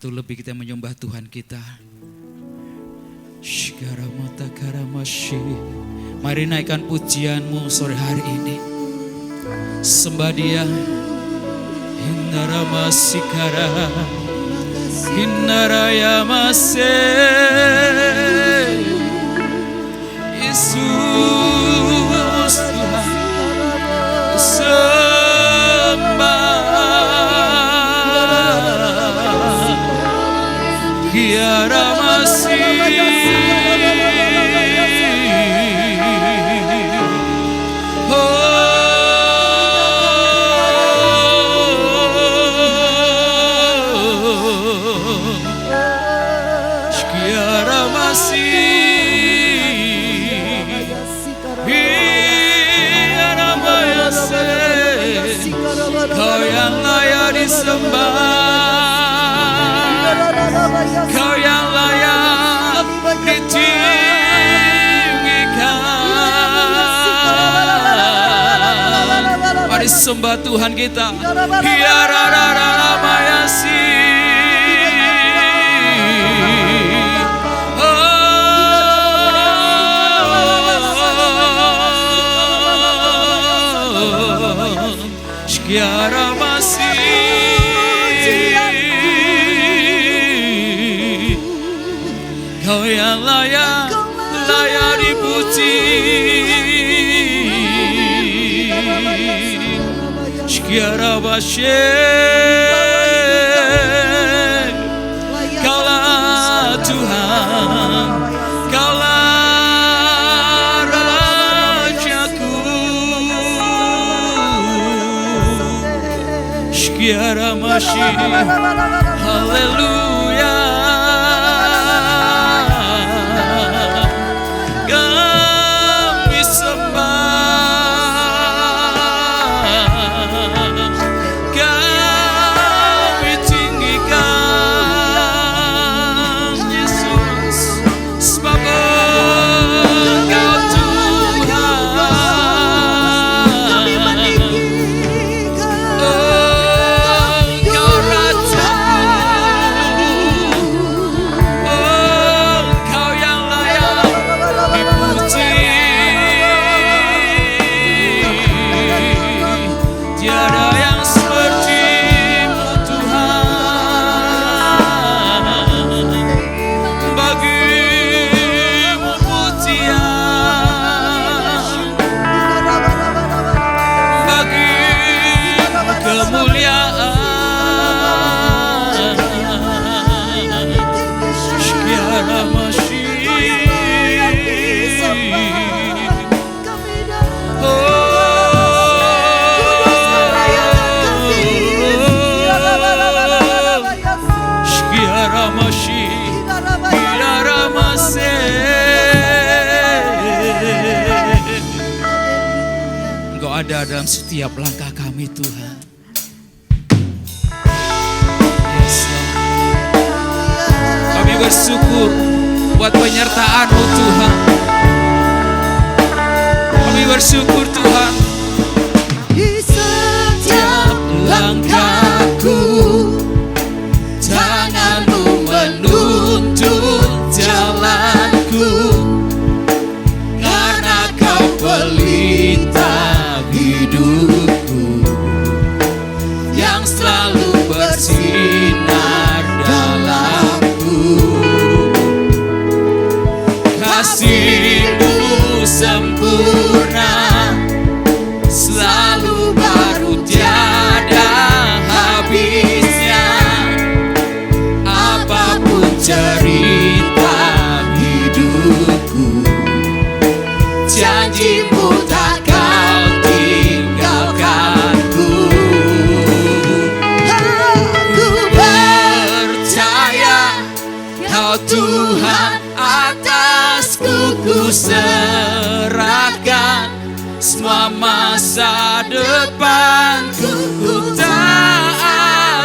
Satu lebih kita menyembah Tuhan kita. Shikaramata karamashi. Mari naikkan pujianmu sore hari ini. Sembah Dia. Hinaramasikara. Hinarayamase. Yesus Tuhan. Kiara masih Kiara masih Kiara mayase Kau yang layak disembah, Kau yang layak ditinggikan. Mari sembah Tuhan kita. Hiarararamayasi. Kiara masih Kau yang layak dipuji. Kiara basyek Kaulah Tuhan, Kaulah Rajaku. Kiara masih, haleluya. Kami sembah, kami tinggikan Yesus, sebab Engkau Tuhan. Engkau ada dalam setiap langkah kami Tuhan. Yes, kami bersyukur buat penyertaan-Mu Tuhan. Kami bersyukur Tuhan. Di setiap langkahku tangan-Mu menuntun jalanku, karena Kau pelita hidupku yang selalu bersinar dalamku. Kasih-Mu sempurna, selalu baru, tiada habisnya. Apapun cerita hidupku, janji-Mu tak Kau tinggalkanku. Aku percaya Kau Tuhan, atasku ku serahkan semua masa depanku. Ku tak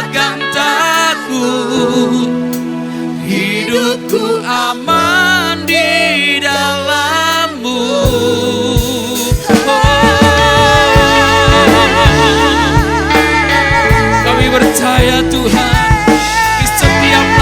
akan takut, hidupku aman di dalam-Mu. Kami percaya Tuhan, di setiap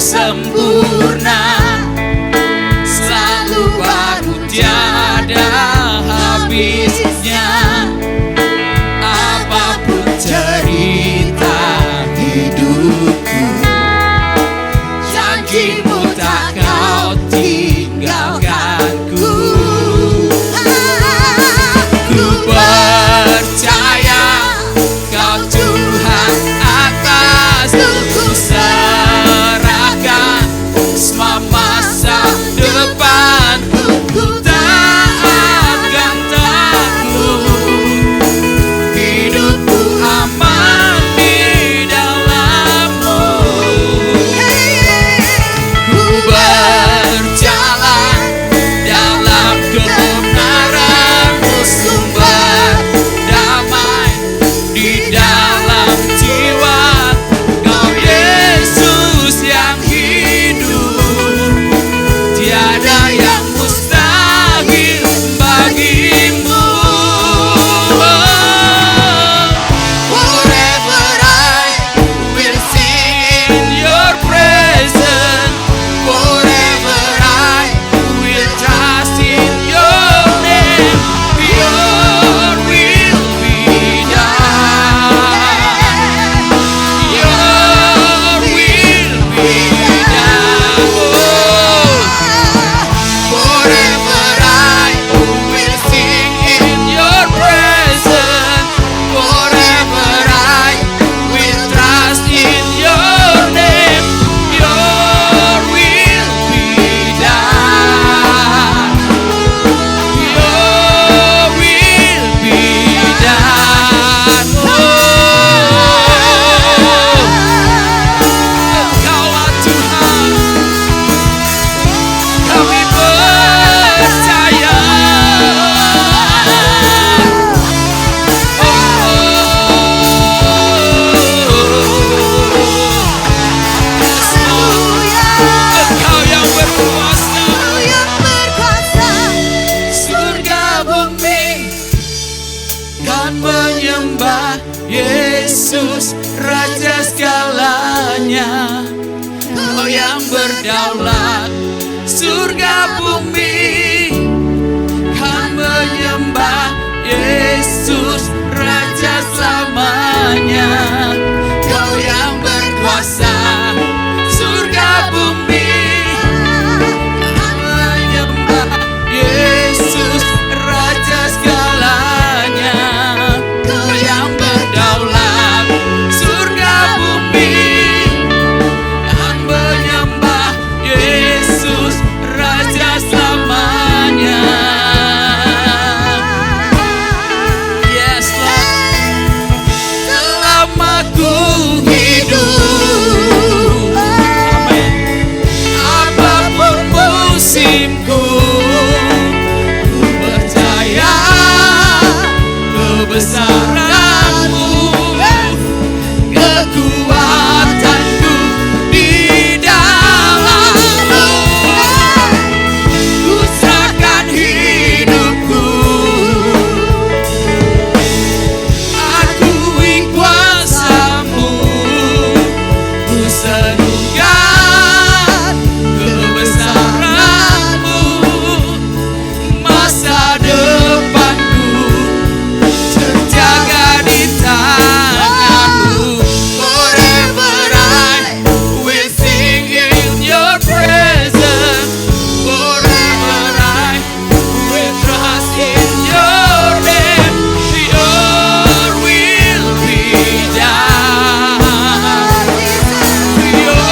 sempurna, selalu baru tiada habisnya. Apapun cerita hidupku, janjimu tak kau tinggalkanku. Ku percaya kau Tuhan atas, ku serahkan semua masa depanku. Ku tak akan takut, hidupku aman di dalam-Mu. Ku berjalan dalam kebenaran-Mu, sumber damai di dalam jiwa. Kau Yesus yang hidup, tiada yang mustahil bagimu. Forever I will sing in your presence. Forever I will trust in your name. Your will be done. Your will be done. Forever I will sing in your presence. Forever I will trust in your name. Your will be done. Your will be done. Engkaulah Tuhan, kami percaya. Engkau yang berkuasa, surga bumi kan menyembah Yesus Raja segalanya. Kau yang berdaulat, surga bumi kan menyembah Yesus Raja selamanya. Kau yang berkuasa, surga bumi kan menyembah Yesus Raja segalanya. Kau yang berdaulat, surga bumi kan menyembah Yesus Raja selamanya. Yes Lord, selama ku hidup, amin, apapun musimku, ku percaya kebesaran-Mu, kekuatan-Ku di dalam-Mu. Ku serahkan hidupku, akui kuasa-Mu. Ku serukan kebesaran-Mu, masa depanku terjaga di tangan-Mu. Forever I will sing in your presence. Forever I will trust in your name. Your will be done. Your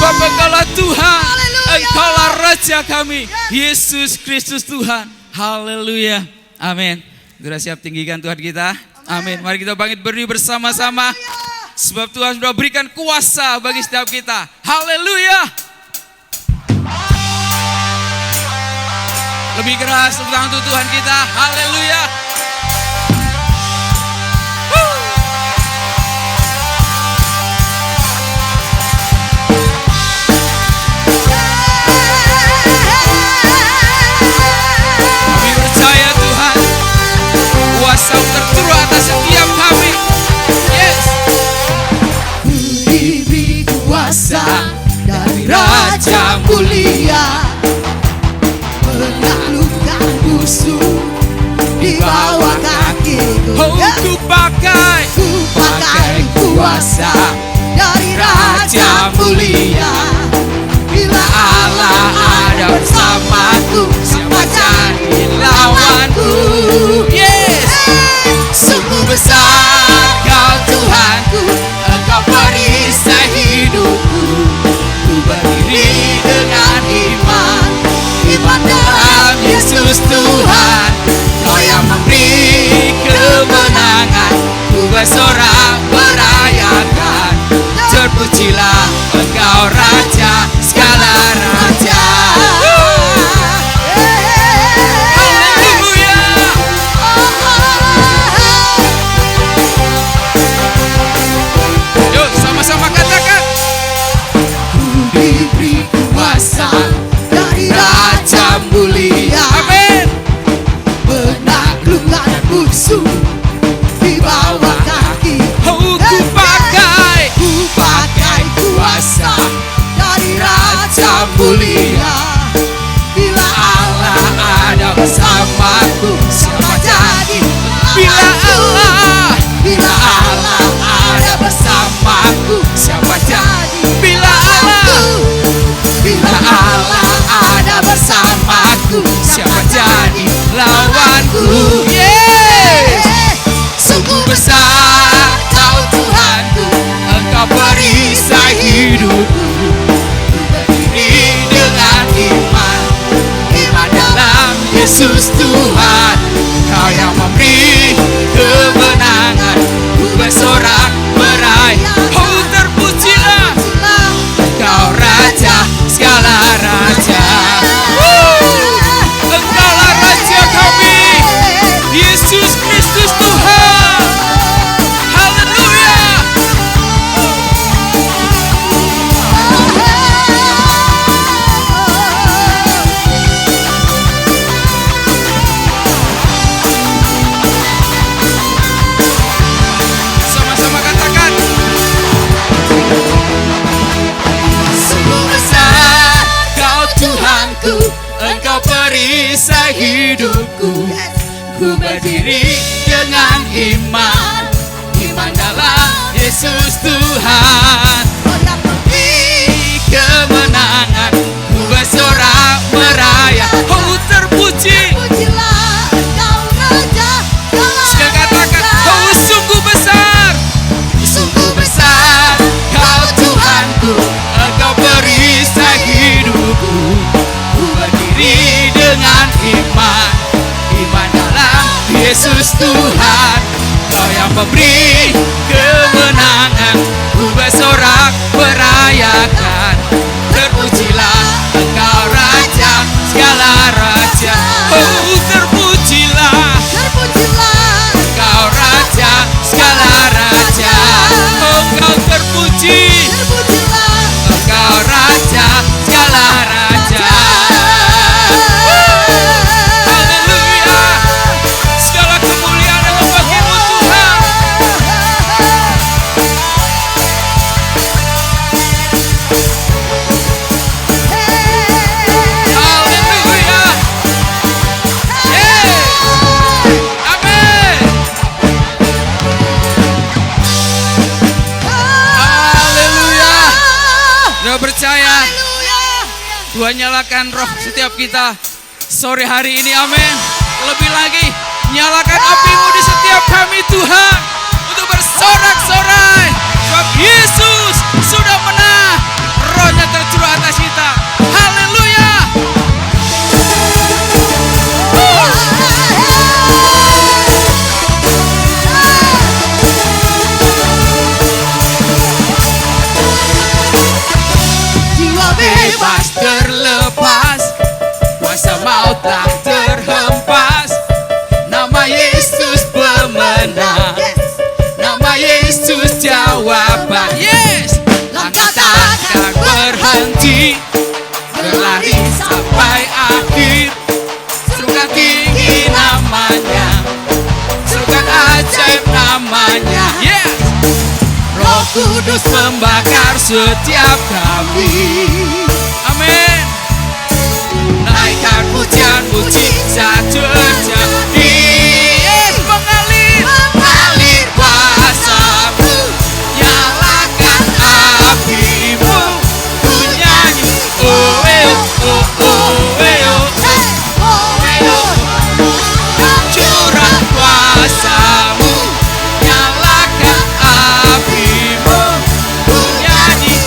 Sebab Engkaulah Tuhan, Haleluya. Engkaulah Raja kami, Yesus Kristus Tuhan. Haleluya. Amin. Sudah siap tinggikan Tuhan kita? Amin. Mari kita bangkit berdiri bersama-sama. Sebab Tuhan sudah berikan kuasa bagi setiap kita. Haleluya. Lebih keras tepuk tangan untuk Tuhan kita. Haleluya. Kami percaya Tuhan, kuasa terturun atas setiap kami. Yes. Diberi kuasa dari Raja mulia, menaklukkan musuh di bawah kakiku. Oh, ku pakai Kuasa dari Raja mulia. Bila Allah ada bersamaku, siapa jadi lawanku? Yes. Sungguh besar Kau Tuhanku, Engkau perisai hidupku. Ku berdiri dengan iman dalam Yesus Tuhan. Kau yang memberi kemenangan, ku bersorak merayakan. Terpujilah Engkau Raja segala raja. Haleluya. Yuk sama-sama katakan. Diberi kuasa dari Raja mulia, Amin. menaklukkan musuh di bawah kaki. Oh, ku pakai Kuasa dari Raja mulia. Bila Allah ada bersamaku, siapa jadi Bila Allah ada bersamaku, siapa jadi Bila Allah Bila Allah ada bersamaku, siapa jadi lawanku? Yes. Sungguh besar Kau Tuhanku, Engkau perisai hidupku. Ku berdiri dengan iman dalam Yesus Tuhan. Kau yang memberi kemenangan, ku bersorak merayakan. Oh, terpujilah Engkau Raja segala raja. Engkaulah Raja kami, Yesus Kristus Tuhan. Haleluya. Sama-sama katakan. Sungguh besar Kau Tuhanku, Engkau perisai hidupku. Ku berdiri dengan iman dalam Yesus Tuhan. Kau yang memberi kemenangan, ku bersorak meraya. Oh, terpuji. Pujilah Engkau Raja segala Sekali katakan. Oh, sungguh besar. Sungguh besar Kau Tuhanku, Engkau perisai hidupku. Ku berdiri dengan iman dalam Yesus Tuhan. Kau yang memberi kemenangan, ku bersorak merayakan. Terpujilah Engkau Raja segala raja. Oh, terpujilah. Engkau Raja segala raja. Oh, Engkau terpuji. Engkau Raja segala raja. Haleluya. Segala kemuliaan adalah bagi-Mu Tuhan. Haleluya. Yeah. Amin. Haleluya. Sudah percaya? Tuhan nyalakan roh setiap kita sore hari ini, amin. Lebih lagi, nyalakan api-Mu di setiap kami Tuhan, untuk bersorak-sorai. Sebab Yesus sudah menang, rohnya telah namanya. Yes. Roh Kudus Membakar setiap kami. Amin. Naikkan pujian, mujizat terjadi. Yes, mengalir kuasa-Mu, nyalakan api-Mu, ku nyanyi. Oh, oh, oh, curah kuasa-Mu, nyalakan api-Mu, ku nyanyi.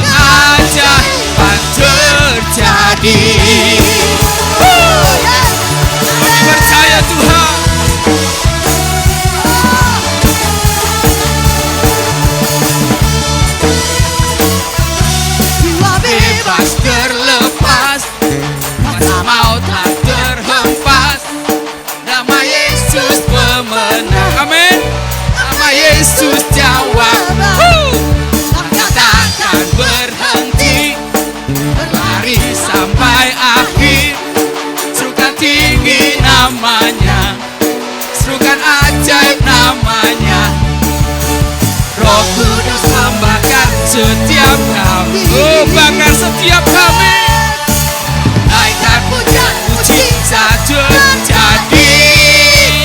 Keajaiban terjadi. Kami percaya Tuhan. jiwa Bebas terlepas, masa maut telah terhempas. Nama Yesus pemenang. Amin. Nama Yesus jawab. Takkan berhenti, berlari sampai akhir. Serukan tinggi namanya, serukan ajaib namanya. Roh Kudus membakar setiap kami. Oh, bakar setiap kami. Naikkan pujian, mujizat terjadi.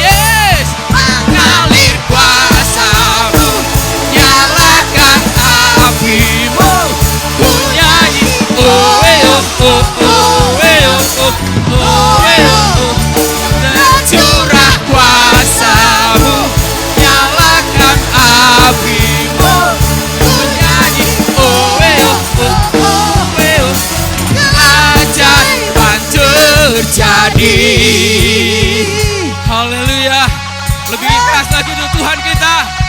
Yes. Mengalir kuasa-Mu, nyalakan api-Mu, ku nyanyi. Oh, oh, oh, oh, oh, oh. Curah kuasa-Mu, nyalakan api-Mu, ku nyanyi. Oh, oh, oh. Keajaiban terjadi. Haleluya. Lebih keras lagi untuk Tuhan kita.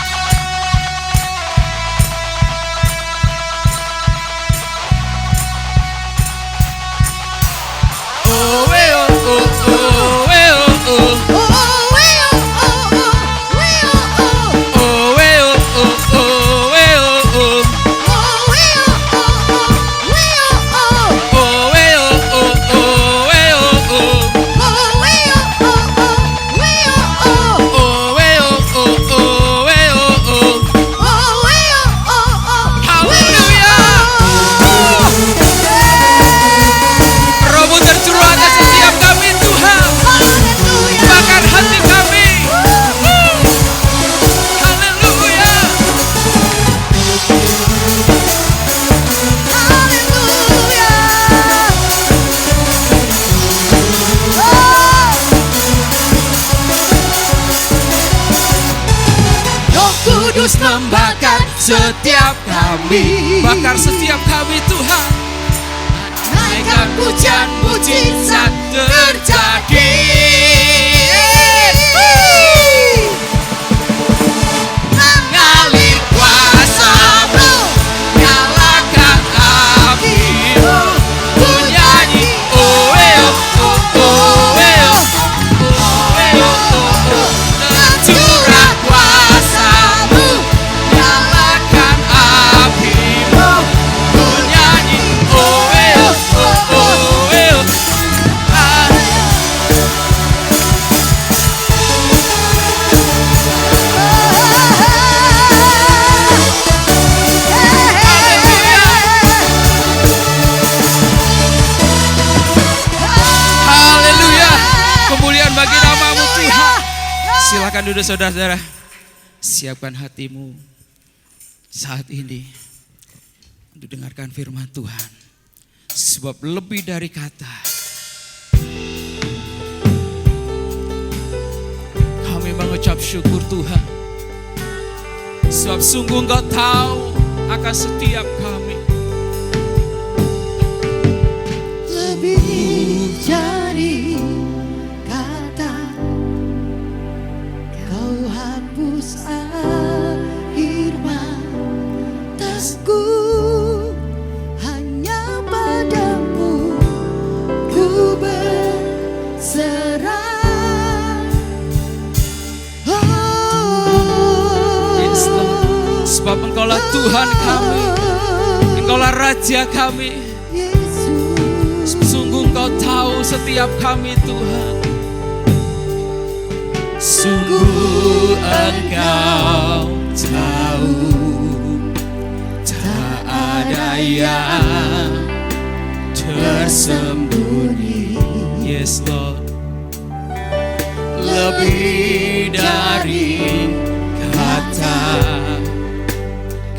Oh, oh, oh, oh, oh, oh. Kudus membakar setiap kami. Bakar setiap kami Tuhan. Naikkan pujian, mujizat terjadi. Mengalir kuasa-Mu, nyalakan api-Mu, ku nyanyi. Oh, oh, oh, oh, oh. Curah kuasa-Mu, nyalakan api-Mu, ku nyanyi. Oh, oh, oh, oh. Haleluya. Kemuliaan bagi nama-Mu Tuhan. Silakan duduk saudara-saudara. Siapkan hatimu saat ini untuk dengarkan firman Tuhan. Sebab lebih dari kata, kami mengucap syukur Tuhan. Sebab sungguh Engkau tahu akan setiap kami. lebih dari kata, Kau hapus air matasku, hanya padamu ku berserah. Sebab Engkaulah Tuhan kami, Engkaulah Raja kami. Sungguh Engkau tahu setiap kami Tuhan. Sungguh Engkau tahu, tak ada yang tersembunyi. Yes Lord, lebih dari kata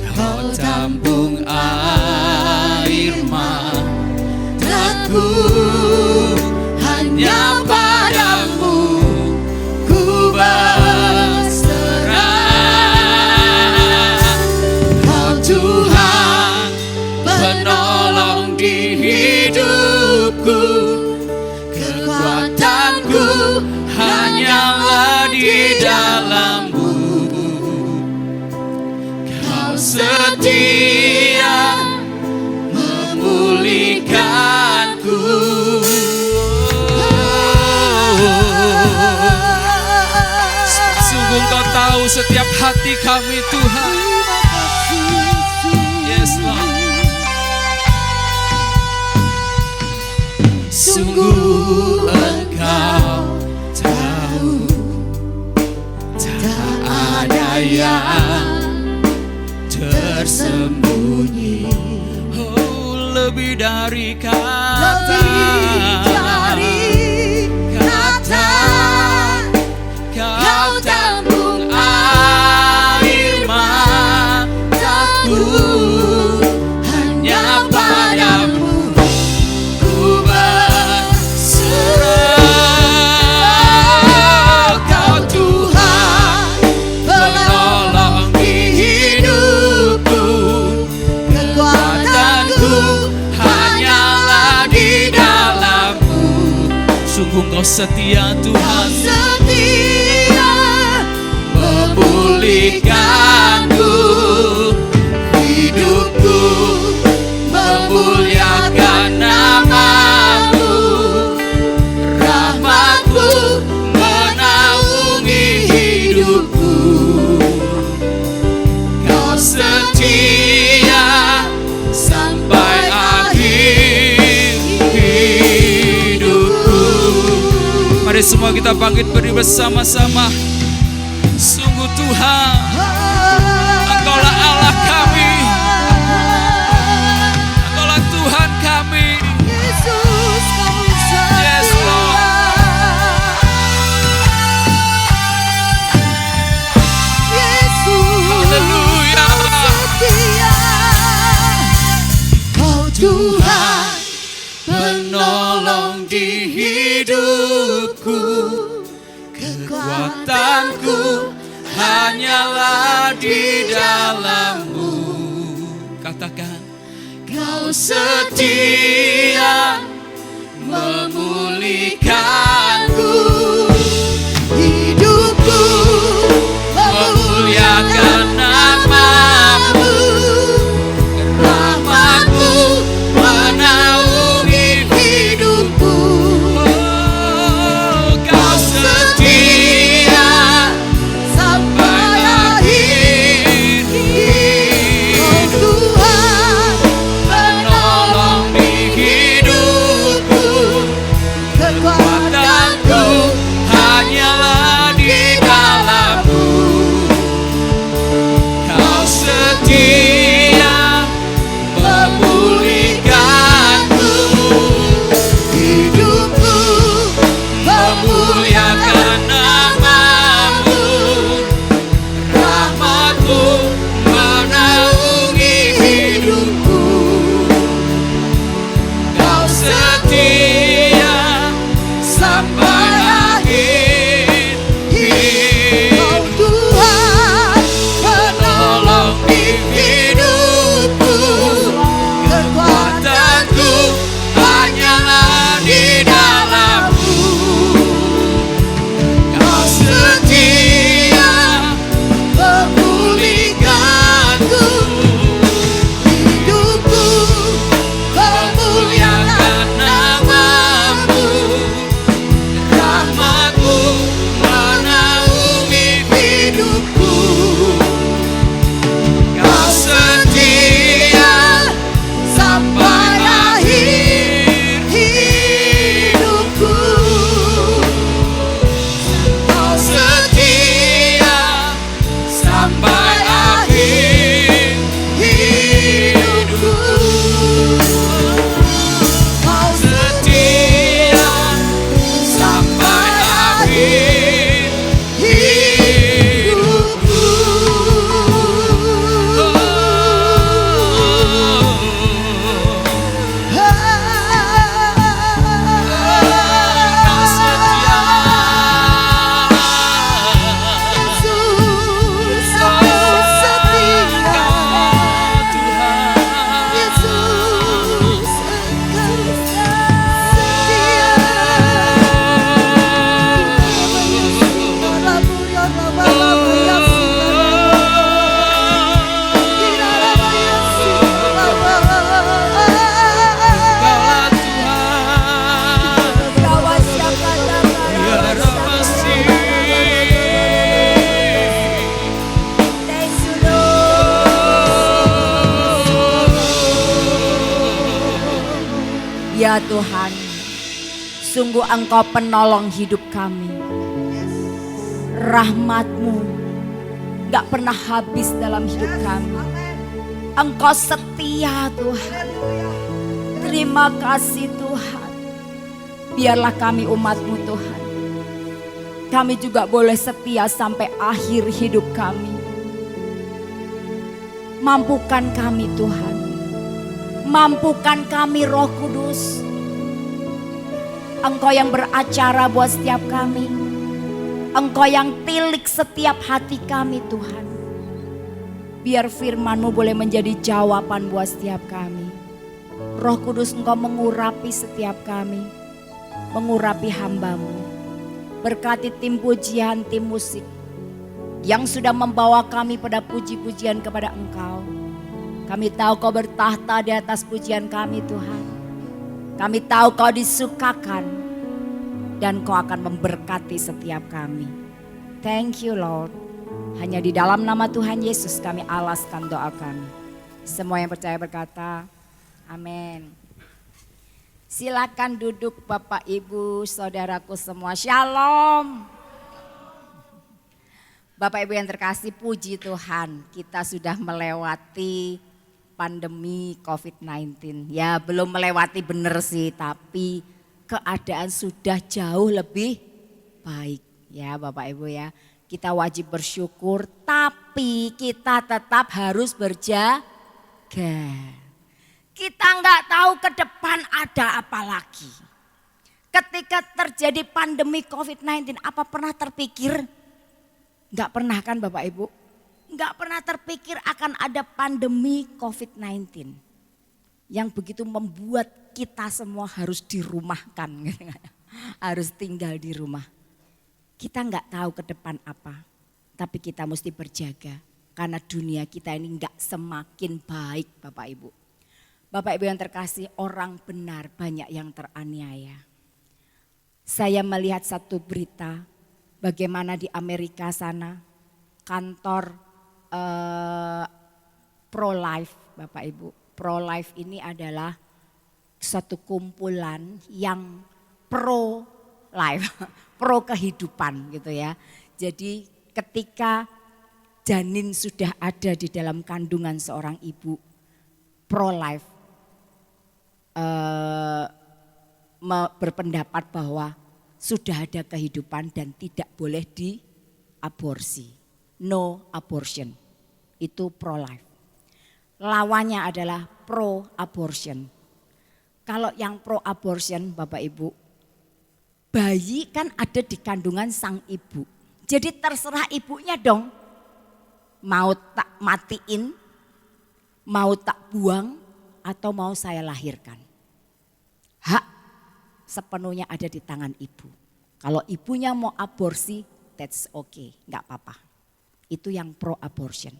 Kau tampung air mataku, hanya padamu ku berserah. Kau Tuhan penolong di hidupku, kekuatanku hanyalah di dalam-Mu. Kau setia memulihkanku. Sungguh Engkau tahu setiap hati kami Tuhan. Yes Lord. Sungguh Engkau tahu, tak ada yang tersembunyi. Oh, lebih dari kata, Kau tampung air mataku, hanya padamu ku berserah. Kau Tuhan penolong di hidupku, kekuatanku hanyalah di dalam-Mu. Sungguh Engkau setia Tuhan, memulihkanku, hidupku memuliakan nama-Mu. Rahmat-Mu menaungi hidupku. Kau setia sampai akhir hidupku. Mari semua kita bangkit berdiri bersama-sama. Sungguh Tuhan, Engkaulah Allah kami, Engkaulah Tuhan kami. Yesus, Kau Yes Lord. Yesus, Haleluya. setia. Kau Tuhan Penolong di hidupku, kekuatanku hanyalah di dalam-Mu. Katakan, Kau setia memulihkanku, hidupku memuliakan nama-Mu. Rahmat-Mu menaungi hidupku. Oh, Kau setia sampai akhir hidupku. Tuhan Penolong di hidupku, kekuatanku hanyalah di dalam-Mu. Kau setia memulihkanku, hidupku memuliakan nama-Mu. Rahmat-Mu menaungi hidupku. Kau setia sampai akhir hidupku. Tuhan Penolong di hidupku, kekuatanku hanyalah di dalam-Mu. Kau setia memulihkanku, hidupku memuliakan nama-Mu. Tuhan, sungguh Engkau penolong hidup kami. Rahmat-Mu gak pernah habis dalam hidup kami. Engkau setia Tuhan. Terima kasih Tuhan. Biarlah kami umat-Mu Tuhan, kami juga boleh setia sampai akhir hidup kami. Mampukan kami Tuhan. Mampukan kami Roh Kudus. Engkau yang beracara buat setiap kami. Engkau yang tilik setiap hati kami Tuhan. Biar firman-Mu boleh menjadi jawaban buat setiap kami. Roh Kudus Engkau mengurapi setiap kami. Mengurapi hamba-Mu. Berkati tim pujian, tim musik yang sudah membawa kami pada puji-pujian kepada Engkau. Kami tahu Kau bertahta di atas pujian kami Tuhan. Kami tahu Kau disukakan dan Kau akan memberkati setiap kami. Thank you Lord. Hanya di dalam nama Tuhan Yesus kami alaskan doa kami. Semua yang percaya berkata, amin. Silakan duduk Bapak Ibu saudaraku semua. Shalom. Bapak Ibu yang terkasih, puji Tuhan, kita sudah melewati pandemi COVID-19. Ya belum melewati benar sih, tapi keadaan sudah jauh lebih baik ya Bapak Ibu ya. Kita wajib bersyukur, tapi kita tetap harus berjaga. Kita nggak tahu ke depan ada apa lagi. Ketika terjadi pandemi COVID-19, apa pernah terpikir? Nggak pernah kan Bapak Ibu? Nggak pernah terpikir akan ada pandemi COVID-19 yang begitu membuat kita semua harus dirumahkan, harus tinggal di rumah. Kita nggak tahu ke depan apa, tapi kita mesti berjaga karena dunia kita ini nggak semakin baik Bapak Ibu. Bapak Ibu yang terkasih, orang benar banyak yang teraniaya. Saya melihat satu berita bagaimana di Amerika sana kantor pro-life Bapak Ibu. Pro-life ini adalah satu kumpulan yang pro-life, pro kehidupan gitu ya. Jadi ketika janin sudah ada di dalam kandungan seorang ibu, pro-life berpendapat bahwa sudah ada kehidupan dan tidak boleh diaborsi. No abortion, itu pro-life. Lawannya adalah pro-abortion. Kalau yang pro-abortion Bapak Ibu, bayi kan ada di kandungan sang ibu. Jadi terserah ibunya dong, mau tak matiin, mau tak buang, atau mau saya lahirkan. Hak sepenuhnya ada di tangan ibu. Kalau ibunya mau aborsi, that's okay, gak apa-apa. Itu yang pro-abortion.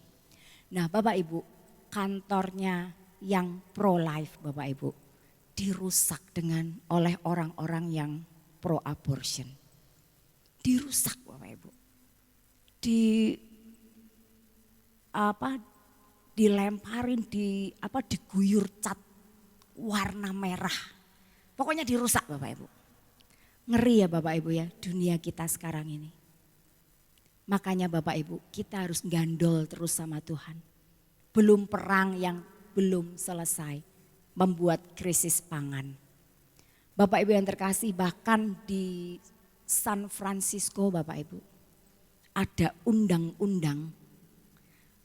Nah Bapak Ibu, kantornya yang pro-life Bapak Ibu dirusak oleh orang-orang yang pro-abortion. Dirusak Bapak Ibu. Dilemparin, diguyur cat warna merah. Pokoknya dirusak Bapak Ibu. Ngeri ya Bapak Ibu ya, dunia kita sekarang ini. Makanya Bapak Ibu, kita harus gandol terus sama Tuhan. Belum perang yang belum selesai, membuat krisis pangan. Bapak Ibu yang terkasih, bahkan di San Francisco Bapak Ibu, ada undang-undang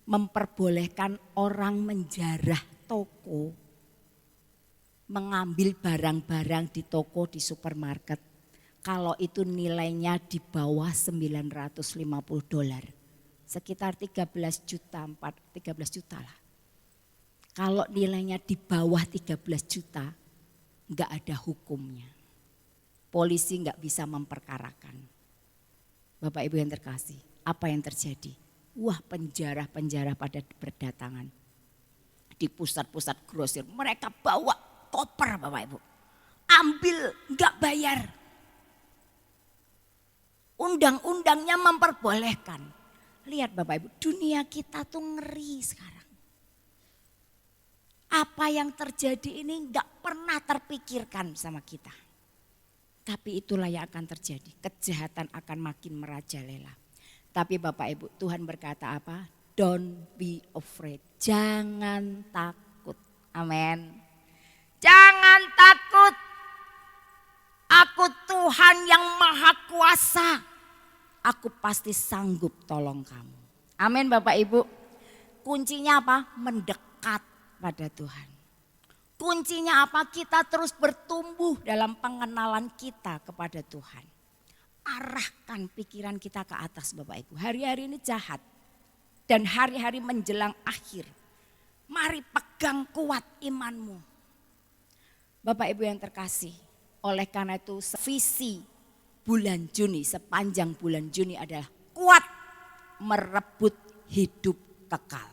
memperbolehkan orang menjarah toko, mengambil barang-barang di toko, di supermarket. Kalau itu nilainya di bawah $950. Sekitar 13 juta lah. Kalau nilainya di bawah 13 juta, enggak ada hukumnya. Polisi enggak bisa memperkarakan. Bapak Ibu yang terkasih, apa yang terjadi? Wah, penjara-penjara pada berdatangan. Di pusat-pusat grosir, mereka bawa koper Bapak Ibu. Ambil, enggak bayar. Undang-undangnya memperbolehkan. Lihat Bapak Ibu, dunia kita tuh ngeri sekarang. Apa yang terjadi ini nggak pernah terpikirkan sama kita. Tapi itulah yang akan terjadi. Kejahatan akan makin merajalela. Tapi Bapak Ibu, Tuhan berkata apa? Don't be afraid. Jangan takut. Amin. Jangan takut. Aku Tuhan yang maha kuasa. Aku pasti sanggup tolong kamu. Amin Bapak Ibu. Kuncinya apa? Mendekat pada Tuhan. Kuncinya apa? Kita terus bertumbuh dalam pengenalan kita kepada Tuhan. Arahkan pikiran kita ke atas Bapak Ibu. Hari-hari ini jahat. Dan hari-hari menjelang akhir. Mari pegang kuat imanmu. Bapak Ibu yang terkasih. Oleh karena itu visi bulan Juni, sepanjang bulan Juni adalah kuat merebut hidup kekal.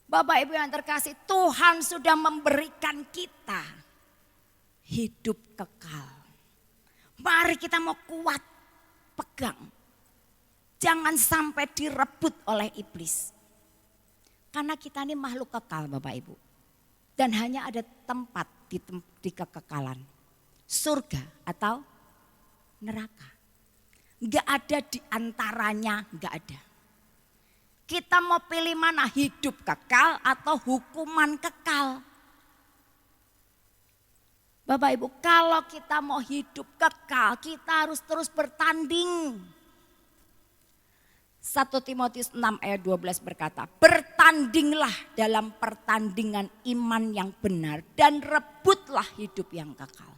Bapak Ibu yang terkasih, Tuhan sudah memberikan kita hidup kekal. Mari kita mau kuat pegang. Jangan sampai direbut oleh iblis. Karena kita ini makhluk kekal Bapak Ibu. Dan hanya ada tempat di kekekalan. Surga atau neraka. Enggak ada di antaranya, enggak ada. Kita mau pilih mana, hidup kekal atau hukuman kekal? Bapak Ibu, kalau kita mau hidup kekal, kita harus terus bertanding. 1 Timotius 6 ayat 12 berkata, bertandinglah dalam pertandingan iman yang benar dan rebutlah hidup yang kekal.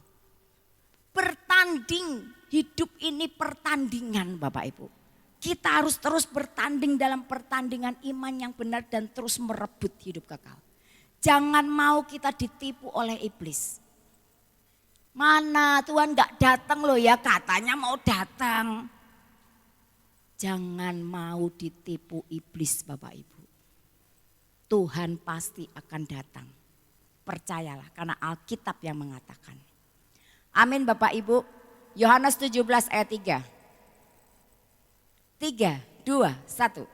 Bertanding, hidup ini pertandingan Bapak Ibu. Kita harus terus bertanding dalam pertandingan iman yang benar dan terus merebut hidup kekal. Jangan mau kita ditipu oleh iblis. Mana Tuhan gak datang loh ya, katanya mau datang. Jangan mau ditipu iblis Bapak Ibu. Tuhan pasti akan datang. Percayalah karena Alkitab yang mengatakan. Amin Bapak Ibu. Yohanes 17 ayat 3. 3, 2, 1.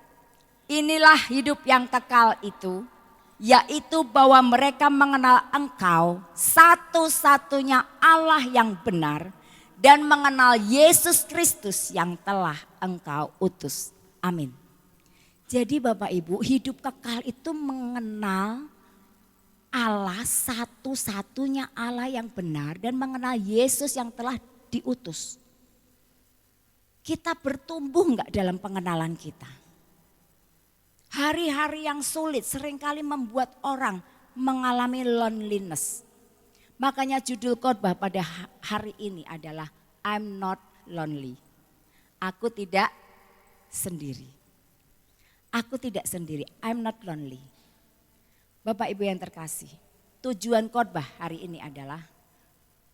Inilah hidup yang kekal itu, yaitu bahwa mereka mengenal Engkau satu-satunya Allah yang benar dan mengenal Yesus Kristus yang telah Engkau utus. Amin. Jadi Bapak Ibu, hidup kekal itu mengenal Allah satu-satunya Allah yang benar dan mengenal Yesus yang telah diutus. Kita bertumbuh enggak dalam pengenalan kita? Hari-hari yang sulit seringkali membuat orang mengalami loneliness. Makanya judul khotbah pada hari ini adalah I'm not lonely. Aku tidak sendiri. Aku tidak sendiri, I'm not lonely. Bapak Ibu yang terkasih, tujuan khotbah hari ini adalah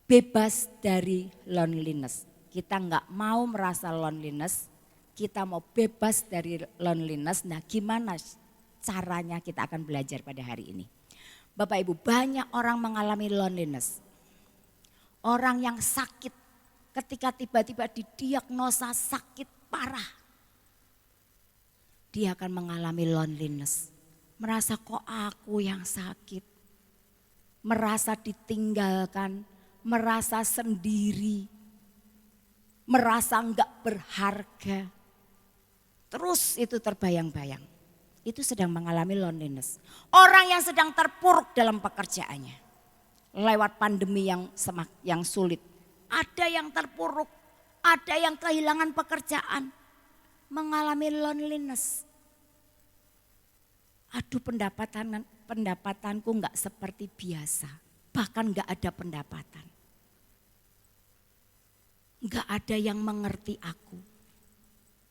bebas dari loneliness. Kita enggak mau merasa loneliness, kita mau bebas dari loneliness. Nah gimana caranya kita akan belajar pada hari ini. Bapak Ibu, banyak orang mengalami loneliness. Orang yang sakit ketika tiba-tiba didiagnosa sakit parah. Dia akan mengalami loneliness. Merasa kok aku yang sakit. Merasa ditinggalkan, merasa sendiri. Merasa enggak berharga. Terus itu terbayang-bayang. Itu sedang mengalami loneliness. Orang yang sedang terpuruk dalam pekerjaannya. Lewat pandemi yang sulit. Ada yang terpuruk, ada yang kehilangan pekerjaan. Mengalami loneliness. Aduh pendapatanku enggak seperti biasa. Bahkan enggak ada pendapatan. Enggak ada yang mengerti aku.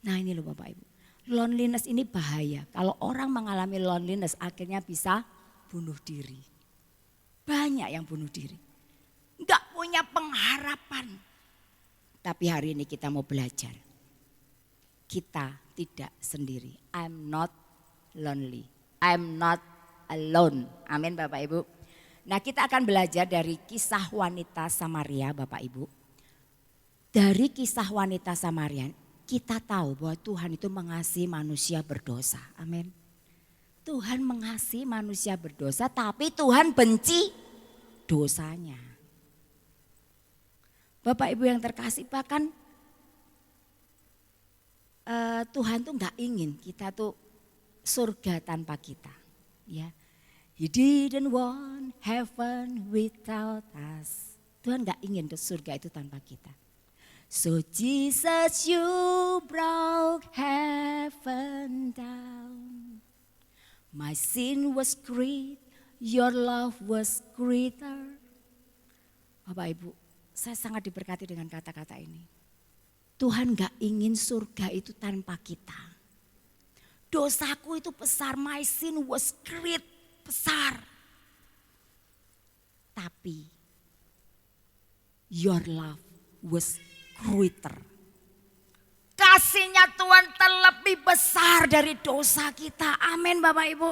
Nah ini loh Bapak Ibu. Loneliness ini bahaya. Kalau orang mengalami loneliness akhirnya bisa bunuh diri. Banyak yang bunuh diri. Enggak punya pengharapan. Tapi hari ini kita mau belajar. Kita tidak sendiri. I'm not lonely. I'm not alone. Amin Bapak Ibu. Nah kita akan belajar dari kisah wanita Samaria Bapak Ibu. Dari kisah wanita Samaria kita tahu bahwa Tuhan itu mengasihi manusia berdosa. Amin. Tuhan mengasihi manusia berdosa, tapi Tuhan benci dosanya. Bapak Ibu yang terkasih, bahkan Tuhan tuh nggak ingin kita tuh surga tanpa kita. Ya, He didn't want heaven without us. Tuhan nggak ingin surga itu tanpa kita. So Jesus, you brought heaven down. My sin was great, your love was greater. Bapak Ibu, saya sangat diberkati dengan kata-kata ini. Tuhan gak ingin surga itu tanpa kita. Dosaku itu besar, my sin was great, besar. Tapi your love was greater. Kasihnya Tuhan terlebih besar dari dosa kita. Amin Bapak Ibu.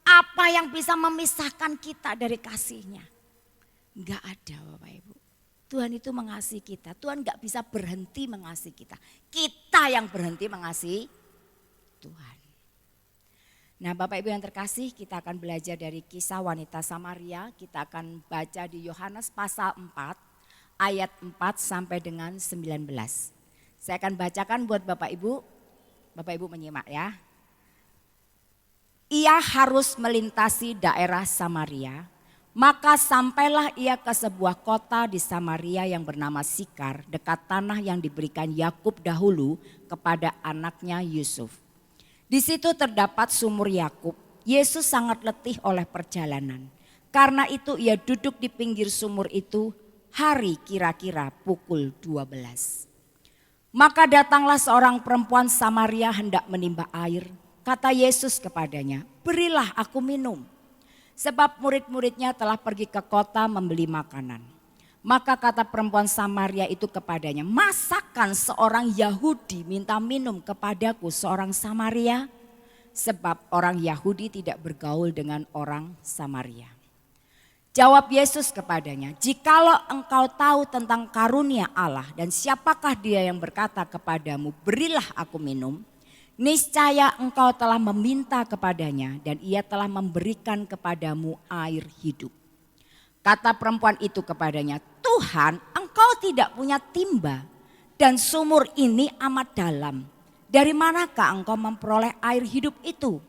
Apa yang bisa memisahkan kita dari kasihnya? Enggak ada Bapak Ibu. Tuhan itu mengasihi kita. Tuhan enggak bisa berhenti mengasihi kita. Kita yang berhenti mengasihi Tuhan. Nah Bapak Ibu yang terkasih, kita akan belajar dari kisah wanita Samaria. Kita akan baca di Yohanes pasal 4 ayat 4 sampai dengan 19. Saya akan bacakan buat Bapak Ibu menyimak ya. Ia harus melintasi daerah Samaria, maka sampailah ia ke sebuah kota di Samaria yang bernama Sikar, dekat tanah yang diberikan Yakub dahulu kepada anaknya Yusuf. Di situ terdapat sumur Yakub. Yesus sangat letih oleh perjalanan. Karena itu ia duduk di pinggir sumur itu hari kira-kira pukul 12. Maka datanglah seorang perempuan Samaria hendak menimba air. Kata Yesus kepadanya, berilah aku minum. Sebab murid-muridnya telah pergi ke kota membeli makanan. Maka kata perempuan Samaria itu kepadanya, masakan seorang Yahudi minta minum kepadaku seorang Samaria? Sebab orang Yahudi tidak bergaul dengan orang Samaria. Jawab Yesus kepadanya, jikalau engkau tahu tentang karunia Allah dan siapakah dia yang berkata kepadamu, berilah aku minum, niscaya engkau telah meminta kepadanya dan ia telah memberikan kepadamu air hidup. Kata perempuan itu kepadanya, Tuhan, engkau tidak punya timba dan sumur ini amat dalam. Dari manakah engkau memperoleh air hidup itu?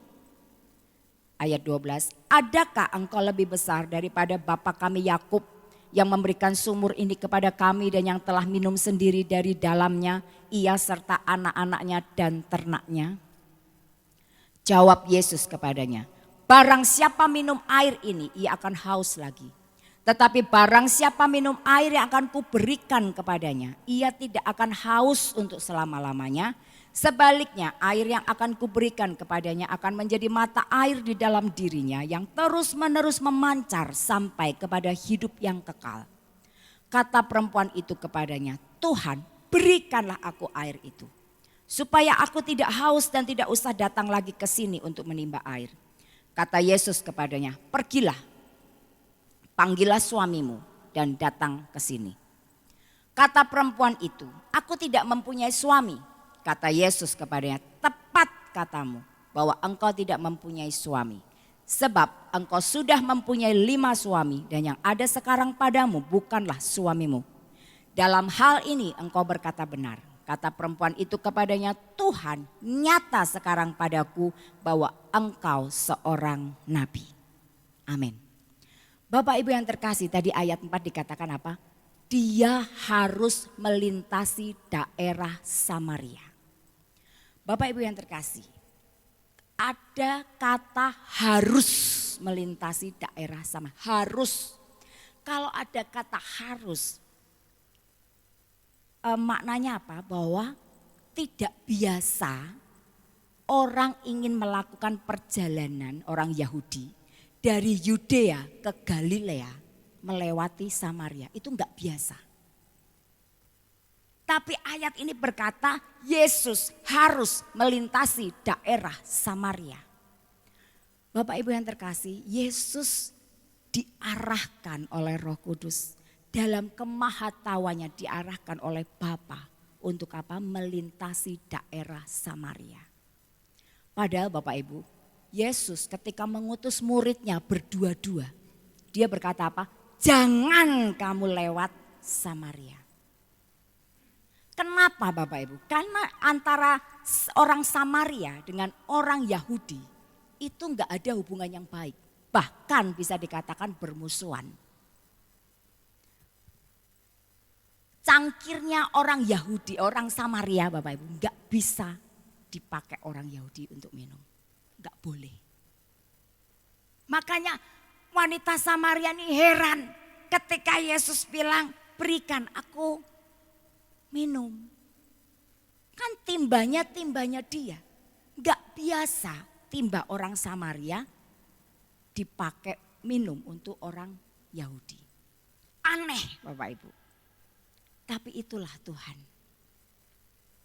Ayat 12, adakah engkau lebih besar daripada bapa kami Yakub yang memberikan sumur ini kepada kami dan yang telah minum sendiri dari dalamnya, ia serta anak-anaknya dan ternaknya? Jawab Yesus kepadanya, barang siapa minum air ini ia akan haus lagi. Tetapi barang siapa minum air yang akan kuberikan kepadanya, ia tidak akan haus untuk selama-lamanya. Sebaliknya air yang akan kuberikan kepadanya akan menjadi mata air di dalam dirinya yang terus menerus memancar sampai kepada hidup yang kekal. Kata perempuan itu kepadanya, Tuhan berikanlah aku air itu. Supaya aku tidak haus dan tidak usah datang lagi ke sini untuk menimba air. Kata Yesus kepadanya, pergilah, panggillah suamimu dan datang ke sini. Kata perempuan itu, aku tidak mempunyai suami. Kata Yesus kepadanya, tepat katamu bahwa engkau tidak mempunyai suami. Sebab engkau sudah mempunyai 5 suami dan yang ada sekarang padamu bukanlah suamimu. Dalam hal ini engkau berkata benar. Kata perempuan itu kepadanya, Tuhan nyata sekarang padaku bahwa engkau seorang nabi. Amin. Bapak Ibu yang terkasih, tadi ayat 4 dikatakan apa? Dia harus melintasi daerah Samaria. Bapak Ibu yang terkasih, ada kata harus melintasi daerah Samaria. Harus. Kalau ada kata harus, maknanya apa? Bahwa tidak biasa orang ingin melakukan perjalanan, orang Yahudi dari Yudea ke Galilea melewati Samaria. Itu enggak biasa. Tapi ayat ini berkata Yesus harus melintasi daerah Samaria. Bapak Ibu yang terkasih, Yesus diarahkan oleh Roh Kudus. Dalam kemahatawanya diarahkan oleh Bapa untuk apa? Melintasi daerah Samaria. Padahal Bapak Ibu, Yesus ketika mengutus muridnya berdua-dua, dia berkata apa? Jangan kamu lewat Samaria. Kenapa Bapak Ibu? Karena antara orang Samaria dengan orang Yahudi itu enggak ada hubungan yang baik. Bahkan bisa dikatakan bermusuhan. Cangkirnya orang Yahudi, orang Samaria Bapak Ibu enggak bisa dipakai orang Yahudi untuk minum. Enggak boleh. Makanya wanita Samaria ini heran ketika Yesus bilang, berikan aku minum. Kan timbanya dia. Enggak biasa timba orang Samaria dipakai minum untuk orang Yahudi. Aneh Bapak Ibu. Tapi itulah Tuhan.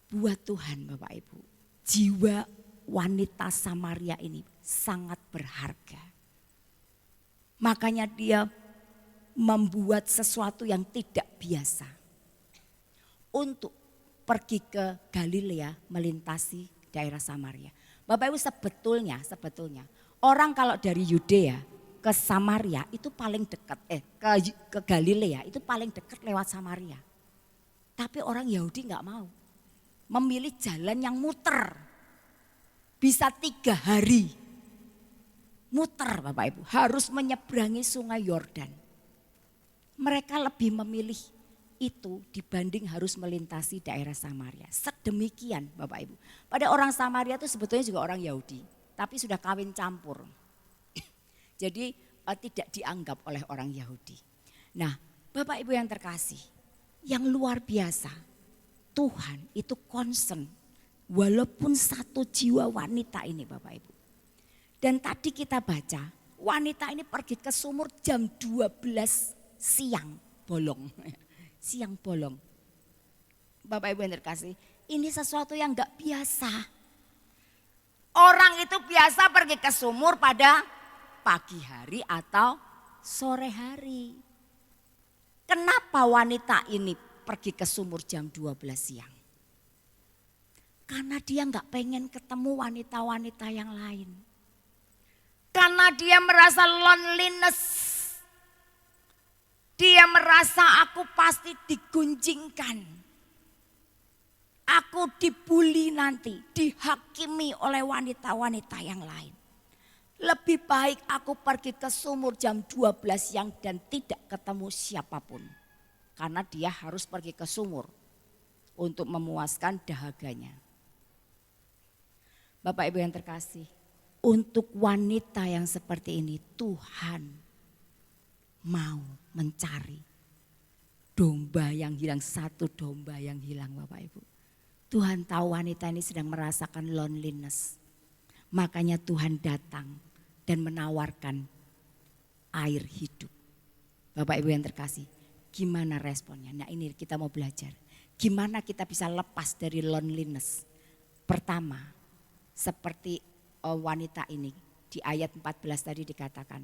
Buat Tuhan Bapak Ibu. Jiwa wanita Samaria ini sangat berharga. Makanya dia membuat sesuatu yang tidak biasa. Untuk pergi ke Galilea melintasi daerah Samaria. Bapak Ibu sebetulnya orang kalau dari Yudea ke Samaria itu paling dekat, ke Galilea itu paling dekat lewat Samaria. Tapi orang Yahudi nggak mau. Memilih jalan yang muter. Bisa 3 hari muter Bapak Ibu, harus menyeberangi sungai Yordan. Mereka lebih memilih itu dibanding harus melintasi daerah Samaria. Sedemikian Bapak Ibu. Pada orang Samaria itu sebetulnya juga orang Yahudi, tapi sudah kawin campur. Jadi tidak dianggap oleh orang Yahudi. Nah Bapak Ibu yang terkasih, yang luar biasa, Tuhan itu concern walaupun satu jiwa wanita ini Bapak Ibu. Dan tadi kita baca wanita ini pergi ke sumur jam 12 siang bolong. Siang bolong. Bapak Ibu yang terkasih, ini sesuatu yang gak biasa. Orang itu biasa pergi ke sumur pada pagi hari atau sore hari. Kenapa wanita ini pergi ke sumur jam 12 siang? Karena dia gak pengen ketemu wanita-wanita yang lain. Karena dia merasa loneliness. Dia merasa aku pasti digunjingkan. Aku dibully nanti, dihakimi oleh wanita-wanita yang lain. Lebih baik aku pergi ke sumur jam 12 siang dan tidak ketemu siapapun. Karena dia harus pergi ke sumur untuk memuaskan dahaganya. Bapak Ibu yang terkasih, untuk wanita yang seperti ini Tuhan mau mencari domba yang hilang, satu domba yang hilang Bapak Ibu. Tuhan tahu wanita ini sedang merasakan loneliness. Makanya Tuhan datang dan menawarkan air hidup. Bapak Ibu yang terkasih, gimana responnya? Nah ini kita mau belajar. Gimana kita bisa lepas dari loneliness? Pertama, seperti wanita ini di ayat 14 tadi dikatakan.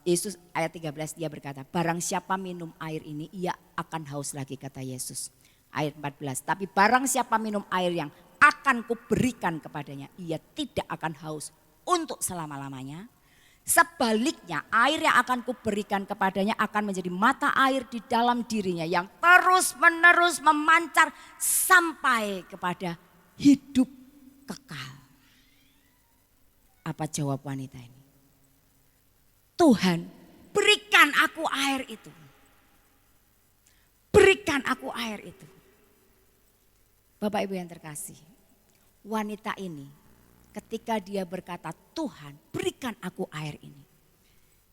Yesus ayat 13 dia berkata, barang siapa minum air ini ia akan haus lagi kata Yesus. Ayat 14, tapi barang siapa minum air yang akan kuberikan kepadanya, ia tidak akan haus untuk selama-lamanya. Sebaliknya air yang akan kuberikan kepadanya akan menjadi mata air di dalam dirinya yang terus menerus memancar sampai kepada hidup kekal. Apa jawab wanita ini? Tuhan, berikan aku air itu. Berikan aku air itu. Bapak Ibu yang terkasih, wanita ini ketika dia berkata, Tuhan berikan aku air ini.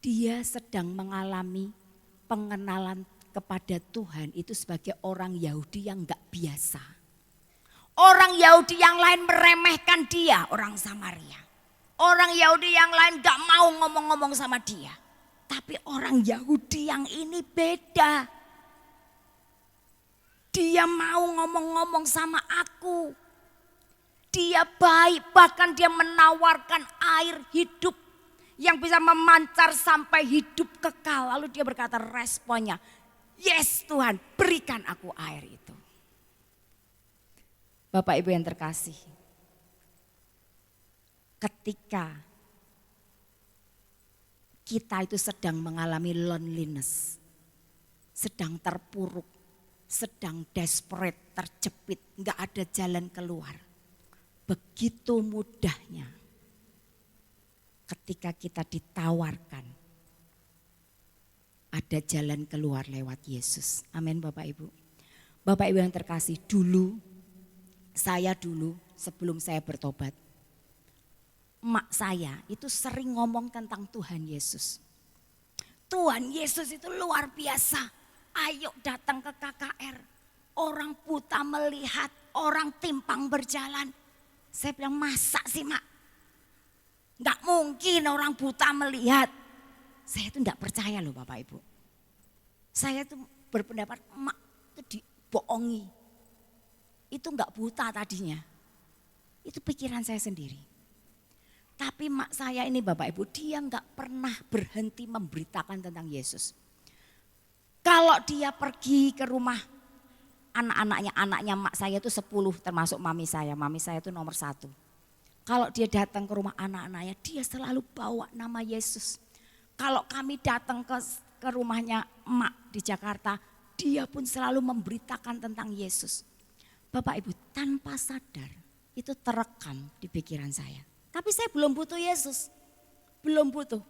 Dia sedang mengalami pengenalan kepada Tuhan itu sebagai orang Yahudi yang gak biasa. Orang Yahudi yang lain meremehkan dia, orang Samaria. Orang Yahudi yang lain gak mau ngomong-ngomong sama dia. Tapi orang Yahudi yang ini beda. Dia mau ngomong-ngomong sama aku. Dia baik, bahkan dia menawarkan air hidup yang bisa memancar sampai hidup kekal. Lalu dia berkata responnya, yes Tuhan berikan aku air itu. Bapak Ibu yang terkasih, ketika kita itu sedang mengalami loneliness, sedang terpuruk, sedang desperate, terjepit, nggak ada jalan keluar. Begitu mudahnya ketika kita ditawarkan ada jalan keluar lewat Yesus. Amin Bapak Ibu. Bapak Ibu yang terkasih, dulu sebelum saya bertobat, emak saya itu sering ngomong tentang Tuhan Yesus. Tuhan Yesus itu luar biasa. Ayo datang ke KKR. Orang buta melihat, orang timpang berjalan. Saya bilang, masa sih mak? Enggak mungkin orang buta melihat. Saya itu enggak percaya loh Bapak Ibu. Saya itu berpendapat emak itu dibohongi. Itu enggak buta tadinya. Itu pikiran saya sendiri. Tapi mak saya ini Bapak Ibu, dia enggak pernah berhenti memberitakan tentang Yesus. Kalau dia pergi ke rumah anaknya mak saya itu 10 termasuk mami saya. Mami saya itu nomor 1. Kalau dia datang ke rumah anak-anaknya, dia selalu bawa nama Yesus. Kalau kami datang ke rumahnya emak di Jakarta, dia pun selalu memberitakan tentang Yesus. Bapak Ibu, tanpa sadar itu terekam di pikiran saya. Tapi saya belum butuh Yesus, belum butuh.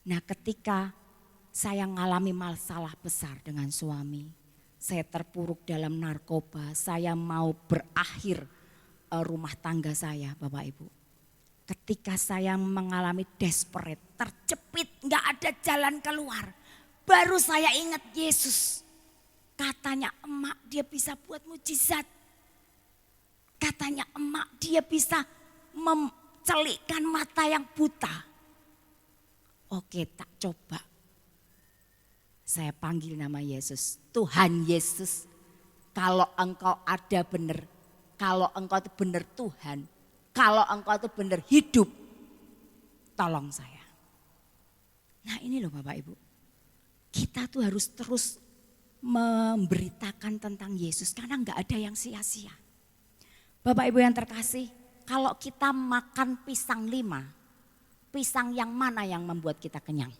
Nah ketika saya mengalami masalah besar dengan suami, saya terpuruk dalam narkoba, saya mau berakhir rumah tangga saya Bapak Ibu. Ketika saya mengalami desperate, terjepit, gak ada jalan keluar. Baru saya ingat Yesus. Katanya emak dia bisa buat mujizat. Katanya emak dia bisa mencelikkan mata yang buta. Oke tak coba. Saya panggil nama Yesus. Tuhan Yesus, kalau engkau ada benar, kalau engkau itu benar Tuhan, kalau engkau itu benar hidup, tolong saya. Nah ini loh Bapak Ibu, kita tuh harus terus memberitakan tentang Yesus karena enggak ada yang sia-sia. Bapak Ibu yang terkasih, kalau kita makan pisang 5, pisang yang mana yang membuat kita kenyang?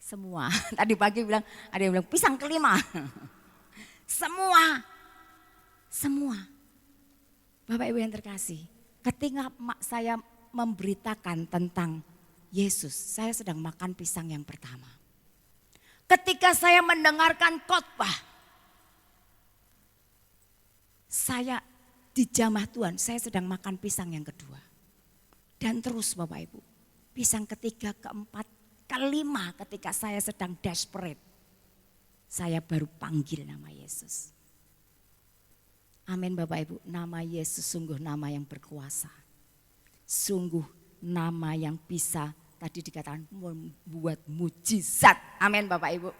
Semua. Tadi pagi ada yang bilang pisang kelima. Semua. Bapak Ibu yang terkasih, ketika mak saya memberitakan tentang Yesus, saya sedang makan pisang yang pertama. Ketika saya mendengarkan khotbah, saya di jamah Tuhan, saya sedang makan pisang yang kedua. Dan terus Bapak Ibu, pisang ketiga, keempat, kelima ketika saya sedang desperate, saya baru panggil nama Yesus. Amin Bapak Ibu, nama Yesus sungguh nama yang berkuasa. Sungguh nama yang bisa tadi dikatakan membuat mujizat. Amin Bapak Ibu.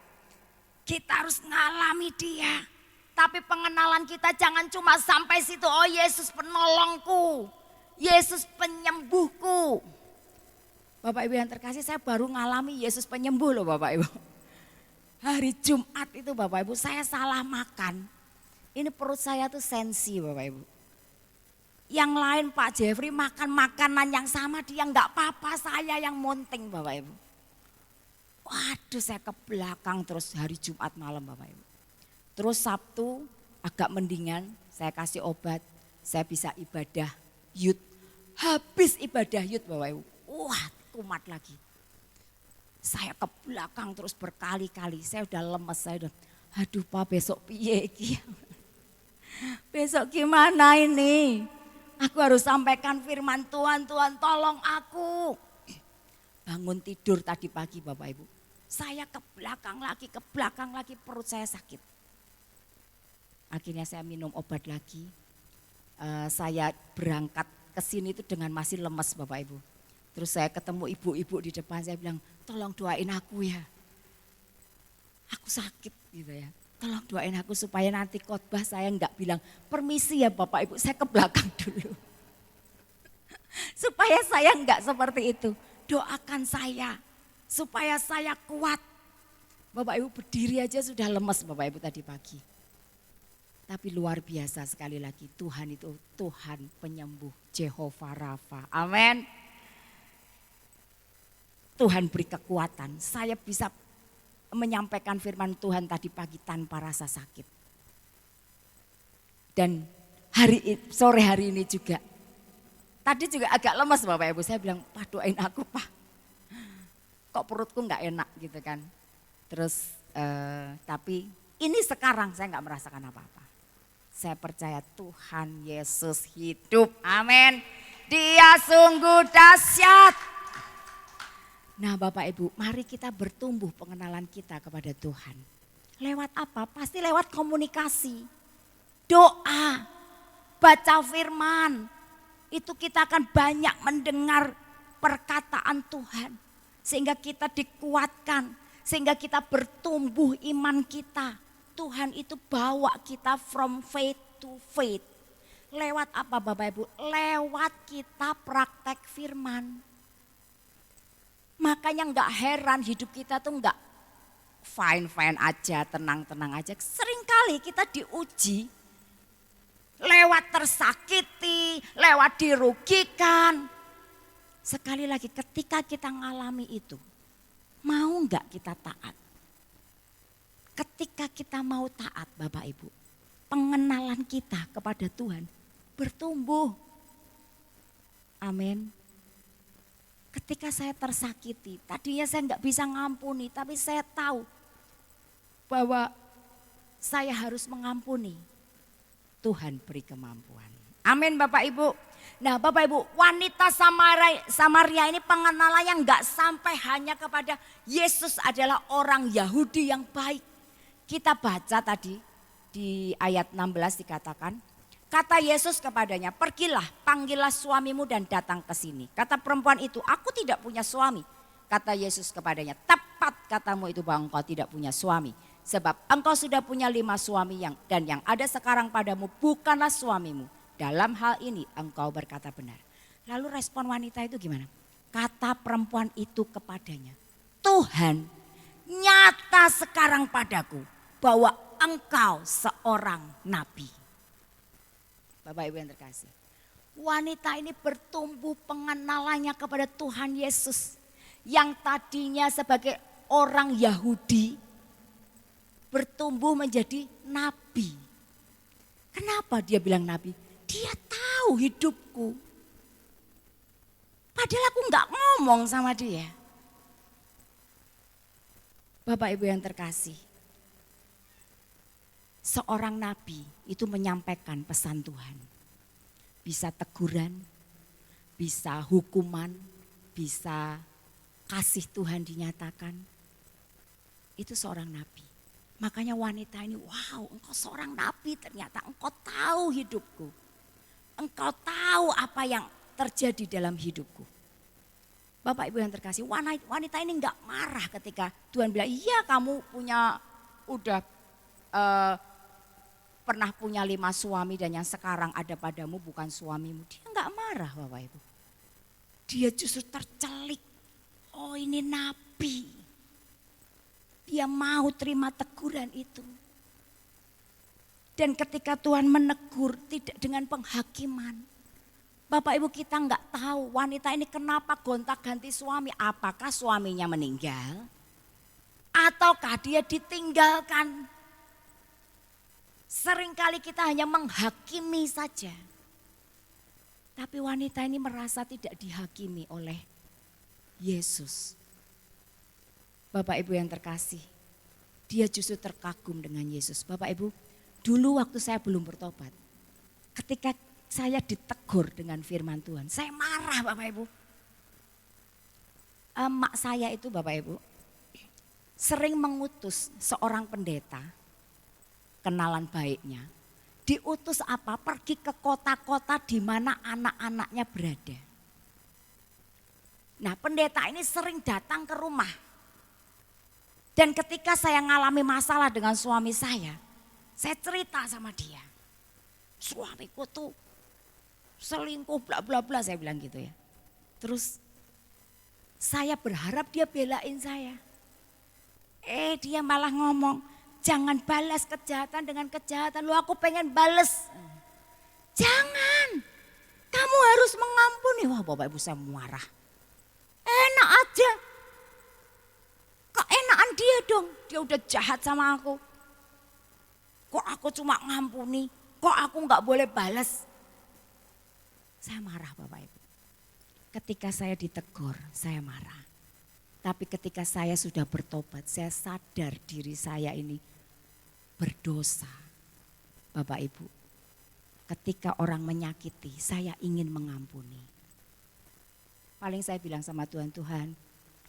Kita harus ngalami dia. Tapi pengenalan kita jangan cuma sampai situ. Oh Yesus penolongku, Yesus penyembuhku. Bapak Ibu yang terkasih, saya baru ngalami Yesus penyembuh loh Bapak Ibu. Hari Jumat itu Bapak Ibu, saya salah makan. Ini perut saya tuh sensi Bapak Ibu. Yang lain Pak Jeffrey makan makanan yang sama, dia enggak apa-apa, saya yang monting Bapak Ibu. Waduh saya ke belakang terus hari Jumat malam Bapak Ibu. Terus Sabtu agak mendingan, saya kasih obat, saya bisa ibadah yud. Habis ibadah yud Bapak Ibu, wah kumat lagi. Saya ke belakang terus berkali-kali, saya udah lemes, saya udah aduh Pak besok piye iki. Besok gimana ini? Aku harus sampaikan firman Tuhan, Tuhan tolong aku. Bangun tidur tadi pagi Bapak Ibu. Saya ke belakang lagi, perut saya sakit. Akhirnya saya minum obat lagi. Saya berangkat ke sini itu dengan masih lemes Bapak Ibu. Terus saya ketemu ibu-ibu di depan, saya bilang tolong doain aku ya. Aku sakit gitu ya. Tolong doain aku supaya nanti khotbah saya enggak bilang permisi ya Bapak Ibu, saya ke belakang dulu. Supaya saya enggak seperti itu. Doakan saya supaya saya kuat. Bapak Ibu berdiri aja sudah lemes Bapak Ibu tadi pagi. Tapi luar biasa sekali lagi, Tuhan itu Tuhan penyembuh, Jehovah Rafa. Amin. Tuhan beri kekuatan, saya bisa menyampaikan firman Tuhan tadi pagi tanpa rasa sakit. Dan sore hari ini juga, tadi juga agak lemas Bapak Ibu, saya bilang, Pak doain aku Pak. Kok perutku nggak enak gitu kan. Terus tapi ini sekarang saya nggak merasakan apa-apa. Saya percaya Tuhan Yesus hidup. Amin. Dia sungguh dahsyat. Nah Bapak Ibu, mari kita bertumbuh pengenalan kita kepada Tuhan. Lewat apa? Pasti lewat komunikasi. Doa, baca firman. Itu kita akan banyak mendengar perkataan Tuhan. Sehingga kita dikuatkan, sehingga kita bertumbuh iman kita. Tuhan itu bawa kita from faith to faith. Lewat apa Bapak Ibu? Lewat kita praktek firman. Makanya enggak heran hidup kita tuh enggak fine-fine aja, tenang-tenang aja. Seringkali kita diuji lewat tersakiti, lewat dirugikan. Sekali lagi ketika kita ngalami itu, mau enggak kita taat? Ketika kita mau taat Bapak Ibu, pengenalan kita kepada Tuhan bertumbuh. Amin. Ketika saya tersakiti, tadinya saya enggak bisa ngampuni, tapi saya tahu bahwa saya harus mengampuni. Tuhan beri kemampuan. Amin Bapak Ibu. Nah Bapak Ibu, wanita Samaria ini pengenalannya enggak sampai hanya kepada Yesus adalah orang Yahudi yang baik. Kita baca tadi di ayat 16 dikatakan, kata Yesus kepadanya, pergilah, panggillah suamimu dan datang ke sini. Kata perempuan itu, aku tidak punya suami. Kata Yesus kepadanya, tepat katamu itu bahwa engkau tidak punya suami. Sebab engkau sudah punya 5 suami dan yang ada sekarang padamu bukanlah suamimu. Dalam hal ini engkau berkata benar. Lalu respon wanita itu gimana? Kata perempuan itu kepadanya, Tuhan nyata sekarang padaku bahwa engkau seorang nabi. Bapak Ibu yang terkasih. Wanita ini bertumbuh pengenalannya kepada Tuhan Yesus. Yang tadinya sebagai orang Yahudi bertumbuh menjadi nabi. Kenapa dia bilang nabi? Dia tahu hidupku. Padahal aku enggak ngomong sama dia. Bapak Ibu yang terkasih. Seorang nabi itu menyampaikan pesan Tuhan. Bisa teguran, bisa hukuman, bisa kasih Tuhan dinyatakan. Itu seorang nabi. Makanya wanita ini, wow engkau seorang nabi, ternyata engkau tahu hidupku. Engkau tahu apa yang terjadi dalam hidupku. Bapak Ibu yang terkasih, wanita ini enggak marah ketika Tuhan bilang, iya kamu udah pernah punya 5 suami dan yang sekarang ada padamu bukan suamimu. Dia enggak marah Bapak Ibu. Dia justru tercelik, oh ini nabi. Dia mau terima teguran itu. Dan ketika Tuhan menegur tidak dengan penghakiman. Bapak Ibu kita enggak tahu wanita ini kenapa gonta-ganti suami. Apakah suaminya meninggal? Ataukah dia ditinggalkan? Seringkali kita hanya menghakimi saja. Tapi wanita ini merasa tidak dihakimi oleh Yesus. Bapak Ibu yang terkasih, dia justru terkagum dengan Yesus. Bapak Ibu, dulu waktu saya belum bertobat, ketika saya ditegur dengan firman Tuhan, saya marah Bapak Ibu. Emak saya itu Bapak Ibu, sering mengutus seorang pendeta, kenalan baiknya, diutus apa? Pergi ke kota-kota di mana anak-anaknya berada. Nah pendeta ini sering datang ke rumah. Dan ketika saya ngalami masalah dengan suami saya cerita sama dia. Suamiku tuh selingkuh bla bla bla saya bilang gitu ya. Terus saya berharap dia belain saya. Dia malah ngomong, Jangan balas kejahatan dengan kejahatan. Loh aku pengen balas. Jangan. Kamu harus mengampuni. Wah Bapak Ibu saya marah. Enak aja. Keenakan dia dong. Dia udah jahat sama aku. Kok aku cuma ngampuni? Kok aku nggak boleh balas? Saya marah Bapak Ibu. Ketika saya ditegur, saya marah. Tapi ketika saya sudah bertobat, saya sadar diri saya ini berdosa. Bapak Ibu, ketika orang menyakiti, saya ingin mengampuni. Paling saya bilang sama Tuhan, Tuhan,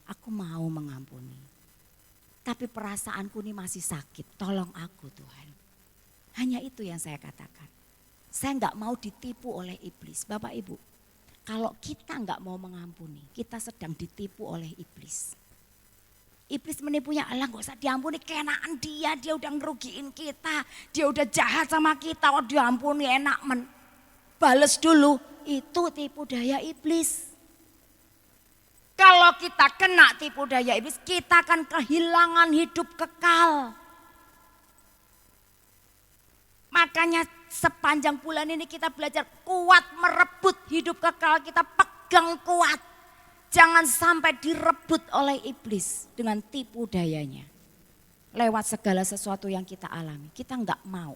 aku mau mengampuni. Tapi perasaanku ini masih sakit, tolong aku Tuhan. Hanya itu yang saya katakan. Saya enggak mau ditipu oleh iblis. Bapak Ibu, kalau kita enggak mau mengampuni, kita sedang ditipu oleh iblis. Iblis menipunya, Allah gak usah diampuni, keenakan dia udah ngerugiin kita. Dia udah jahat sama kita, oh diampuni enak bales dulu. Itu tipu daya iblis. Kalau kita kena tipu daya iblis, kita akan kehilangan hidup kekal. Makanya sepanjang bulan ini kita belajar kuat merebut hidup kekal, kita pegang kuat. Jangan sampai direbut oleh iblis dengan tipu dayanya. Lewat segala sesuatu yang kita alami, kita enggak mau.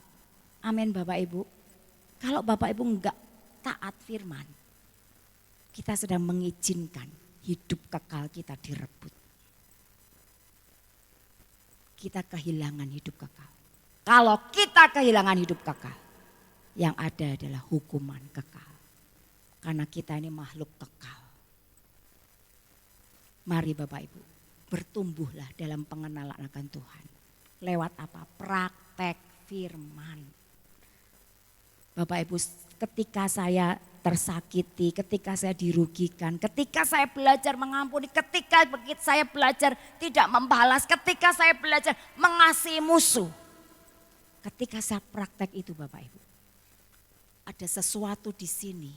Amin Bapak Ibu. Kalau Bapak Ibu enggak taat firman, kita sedang mengizinkan hidup kekal kita direbut. Kita kehilangan hidup kekal. Kalau kita kehilangan hidup kekal, yang ada adalah hukuman kekal. Karena kita ini makhluk kekal. Mari Bapak Ibu, bertumbuhlah dalam pengenalan akan Tuhan. Lewat apa? Praktek firman. Bapak Ibu, ketika saya tersakiti, ketika saya dirugikan, ketika saya belajar mengampuni, ketika saya belajar tidak membalas, ketika saya belajar mengasihi musuh. Ketika saya praktek itu Bapak Ibu, ada sesuatu di sini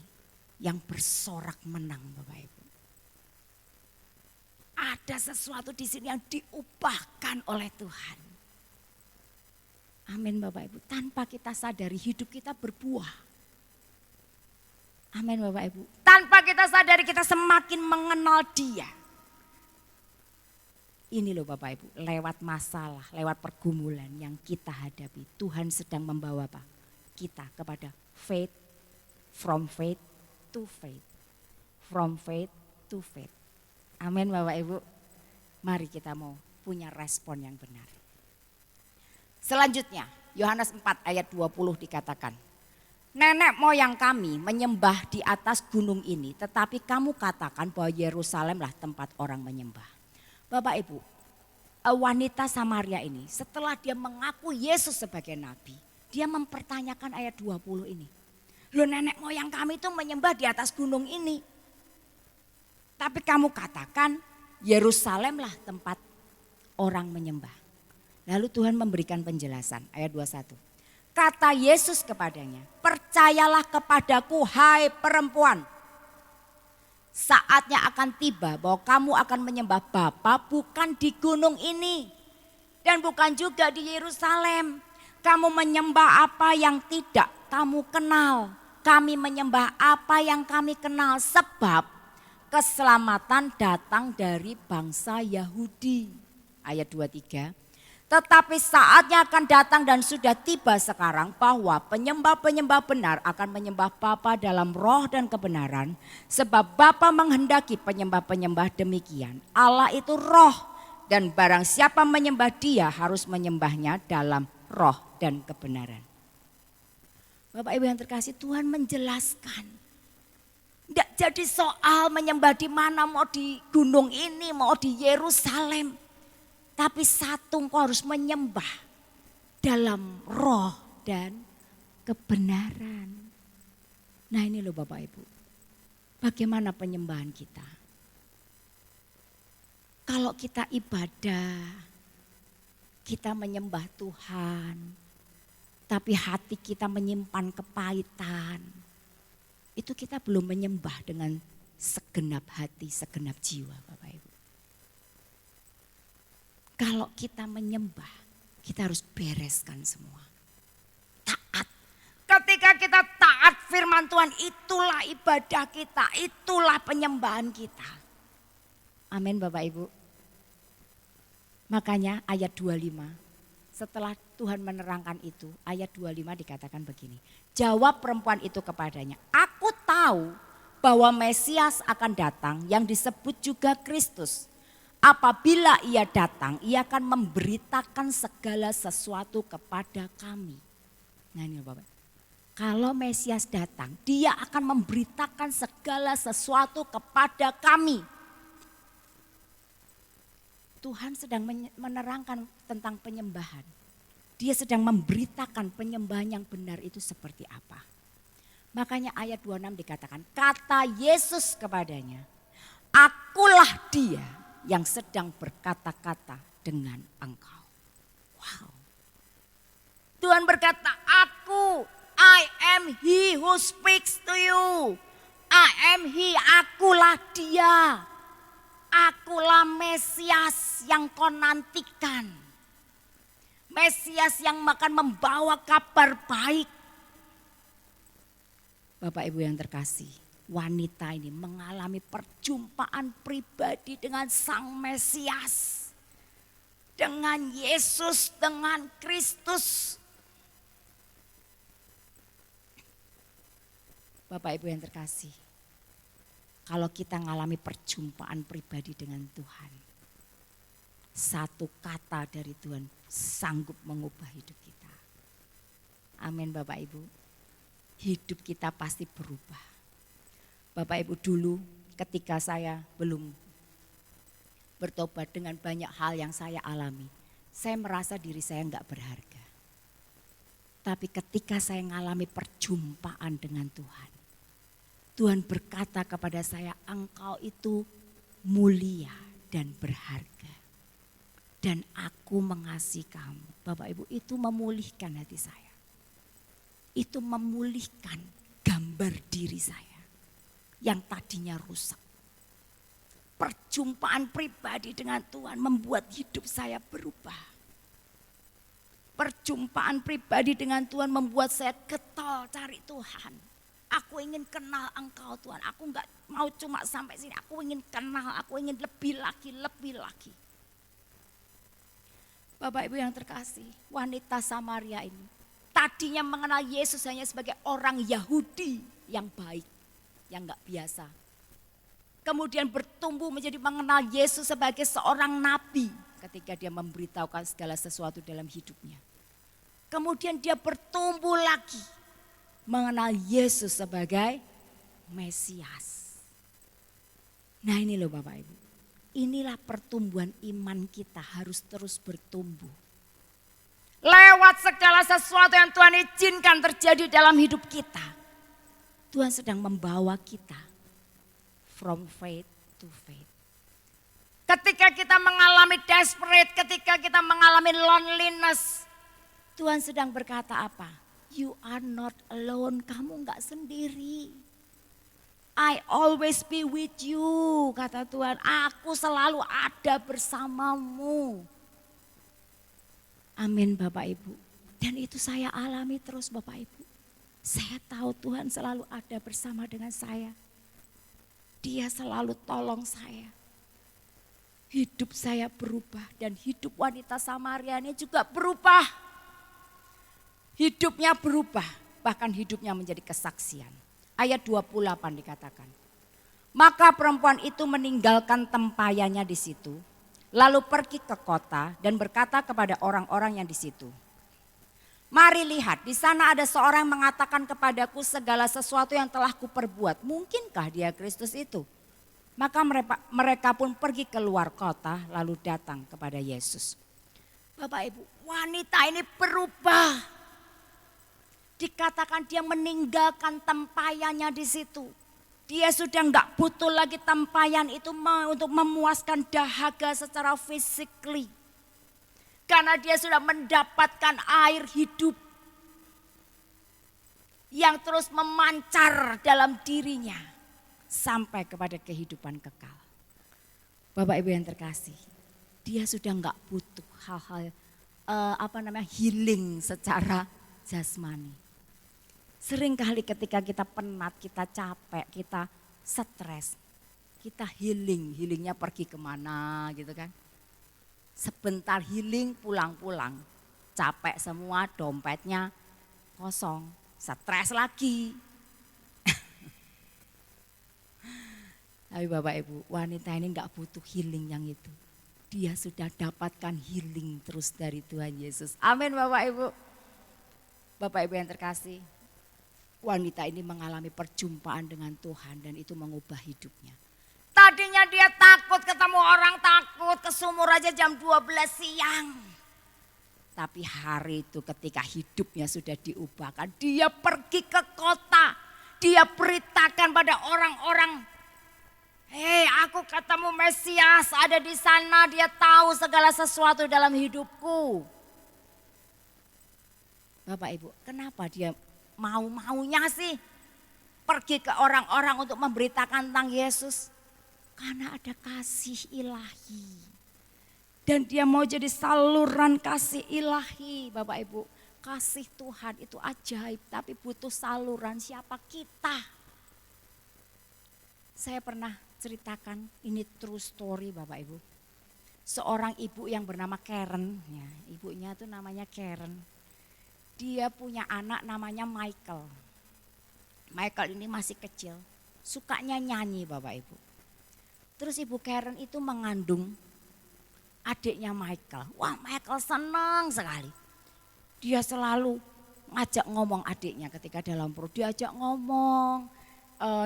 yang bersorak menang Bapak Ibu. Ada sesuatu di sini yang diubahkan oleh Tuhan. Amin Bapak Ibu. Tanpa kita sadari hidup kita berbuah. Amin Bapak Ibu. Tanpa kita sadari kita semakin mengenal Dia. Ini loh Bapak Ibu, lewat masalah, lewat pergumulan yang kita hadapi. Tuhan sedang membawa apa? Kita kepada faith, from faith to faith. From faith to faith. Amin Bapak Ibu. Mari kita mau punya respon yang benar. Selanjutnya Yohanes 4 ayat 20 dikatakan. Nenek moyang kami menyembah di atas gunung ini, tetapi kamu katakan bahwa Yerusalemlah tempat orang menyembah. Bapak Ibu, wanita Samaria ini setelah dia mengaku Yesus sebagai nabi, dia mempertanyakan ayat 20 ini. Loh nenek moyang kami itu menyembah di atas gunung ini. Tapi kamu katakan Yerusalemlah tempat orang menyembah. Lalu Tuhan memberikan penjelasan ayat 21. Kata Yesus kepadanya, percayalah kepadaku hai perempuan. Saatnya akan tiba bahwa kamu akan menyembah Bapa bukan di gunung ini. Dan bukan juga di Yerusalem. Kamu menyembah apa yang tidak kamu kenal. Kami menyembah apa yang kami kenal sebab keselamatan datang dari bangsa Yahudi. Ayat 23. Tetapi saatnya akan datang dan sudah tiba sekarang bahwa penyembah-penyembah benar akan menyembah Bapa dalam roh dan kebenaran. Sebab Bapa menghendaki penyembah-penyembah demikian. Allah itu roh dan barang siapa menyembah Dia harus menyembahnya dalam roh dan kebenaran. Bapak Ibu yang terkasih, Tuhan menjelaskan. Tidak jadi soal menyembah di mana, mau di gunung ini, mau di Yerusalem. Tapi satu engkau harus menyembah dalam roh dan kebenaran. Nah ini loh Bapak Ibu, bagaimana penyembahan kita. Kalau kita ibadah, kita menyembah Tuhan, tapi hati kita menyimpan kepahitan. Itu kita belum menyembah dengan segenap hati, segenap jiwa Bapak Ibu. Kalau kita menyembah Kita harus bereskan semua. Taat. Ketika kita taat firman Tuhan, itulah ibadah kita, itulah penyembahan kita. Amin Bapak Ibu. Makanya ayat 25, setelah Tuhan menerangkan itu, ayat 25 dikatakan begini. Jawab perempuan itu kepadanya, aku tahu bahwa Mesias akan datang yang disebut juga Kristus. Apabila ia datang, ia akan memberitakan segala sesuatu kepada kami. Nah ini Bapak, kalau Mesias datang, dia akan memberitakan segala sesuatu kepada kami. Tuhan sedang menerangkan tentang penyembahan. Dia sedang memberitakan penyembahan yang benar itu seperti apa. Makanya ayat 26 dikatakan, kata Yesus kepadanya, akulah dia yang sedang berkata-kata dengan engkau. Wow. Tuhan berkata, I am he who speaks to you. I am he, akulah dia. Akulah Mesias yang kau nantikan. Mesias yang akan membawa kabar baik. Bapak Ibu yang terkasih, wanita ini mengalami perjumpaan pribadi dengan Sang Mesias. Dengan Yesus, dengan Kristus. Bapak Ibu yang terkasih, kalau kita mengalami perjumpaan pribadi dengan Tuhan, satu kata dari Tuhan sanggup mengubah hidup kita. Amin Bapak Ibu. Hidup kita pasti berubah. Bapak Ibu, dulu ketika saya belum bertobat, dengan banyak hal yang saya alami, saya merasa diri saya enggak berharga. Tapi ketika saya mengalami perjumpaan dengan Tuhan, Tuhan berkata kepada saya, engkau itu mulia dan berharga. Dan aku mengasihi kamu. Bapak Ibu, itu memulihkan hati saya. Itu memulihkan gambar diri saya yang tadinya rusak. Perjumpaan pribadi dengan Tuhan membuat hidup saya berubah. Perjumpaan pribadi dengan Tuhan membuat saya getol cari Tuhan. Aku ingin kenal engkau Tuhan. Aku enggak mau cuma sampai sini. Aku ingin kenal, aku ingin lebih lagi, lebih lagi. Bapak Ibu yang terkasih, wanita Samaria ini tadinya mengenal Yesus hanya sebagai orang Yahudi yang baik, yang enggak biasa. Kemudian bertumbuh menjadi mengenal Yesus sebagai seorang nabi ketika dia memberitahukan segala sesuatu dalam hidupnya. Kemudian dia bertumbuh lagi mengenal Yesus sebagai Mesias. Nah ini loh Bapak Ibu, inilah pertumbuhan iman kita harus terus bertumbuh. Lewat segala sesuatu yang Tuhan izinkan terjadi dalam hidup kita, Tuhan sedang membawa kita from faith to faith. Ketika kita mengalami desperate, ketika kita mengalami loneliness, Tuhan sedang berkata apa? You are not alone, kamu enggak sendiri. I always be with you, kata Tuhan. Aku selalu ada bersamamu. Amin Bapak Ibu. Dan itu saya alami terus Bapak Ibu. Saya tahu Tuhan selalu ada bersama dengan saya. Dia selalu tolong saya. Hidup saya berubah dan hidup wanita Samaria ini juga berubah. Hidupnya berubah, bahkan hidupnya menjadi kesaksian. Ayat 28 dikatakan, maka perempuan itu meninggalkan tempayannya di situ, lalu pergi ke kota dan berkata kepada orang-orang yang di situ, mari lihat, di sana ada seorang yang mengatakan kepadaku segala sesuatu yang telah kuperbuat. Mungkinkah dia Kristus itu? Maka mereka pun pergi keluar kota lalu datang kepada Yesus. Bapak Ibu, wanita ini berubah. Dikatakan dia meninggalkan tempayannya di situ. Dia sudah enggak butuh lagi tempayan itu untuk memuaskan dahaga secara physically. Karena dia sudah mendapatkan air hidup yang terus memancar dalam dirinya sampai kepada kehidupan kekal. Bapak Ibu yang terkasih, dia sudah enggak butuh hal-hal healing secara jasmani. Seringkali ketika kita penat, kita capek, kita stres, kita healingnya pergi kemana gitu kan. Sebentar healing pulang-pulang, capek semua, dompetnya kosong, stres lagi. Tapi Bapak Ibu, wanita ini enggak butuh healing yang itu. Dia sudah dapatkan healing terus dari Tuhan Yesus. Amin Bapak Ibu. Bapak Ibu yang terkasih, wanita ini mengalami perjumpaan dengan Tuhan dan itu mengubah hidupnya. Tadinya dia takut ketemu orang, takut ke sumur aja jam 12 siang. Tapi hari itu ketika hidupnya sudah diubahkan, dia pergi ke kota. Dia beritakan pada orang-orang, hei, aku ketemu Mesias ada di sana, dia tahu segala sesuatu dalam hidupku. Bapak Ibu, kenapa dia mau-maunya sih pergi ke orang-orang untuk memberitakan tentang Yesus? Karena ada kasih ilahi. Dan dia mau jadi saluran kasih ilahi, Bapak Ibu. Kasih Tuhan itu ajaib, tapi butuh saluran siapa kita. Saya pernah ceritakan, ini true story Bapak Ibu. Seorang ibu yang bernama Karen, ya, ibunya itu namanya Karen. Dia punya anak namanya Michael. Michael ini masih kecil, sukanya nyanyi Bapak Ibu. Terus Ibu Karen itu mengandung adiknya Michael. Wah, Michael senang sekali. Dia selalu ngajak ngomong adiknya ketika dalam perut, diajak ngomong.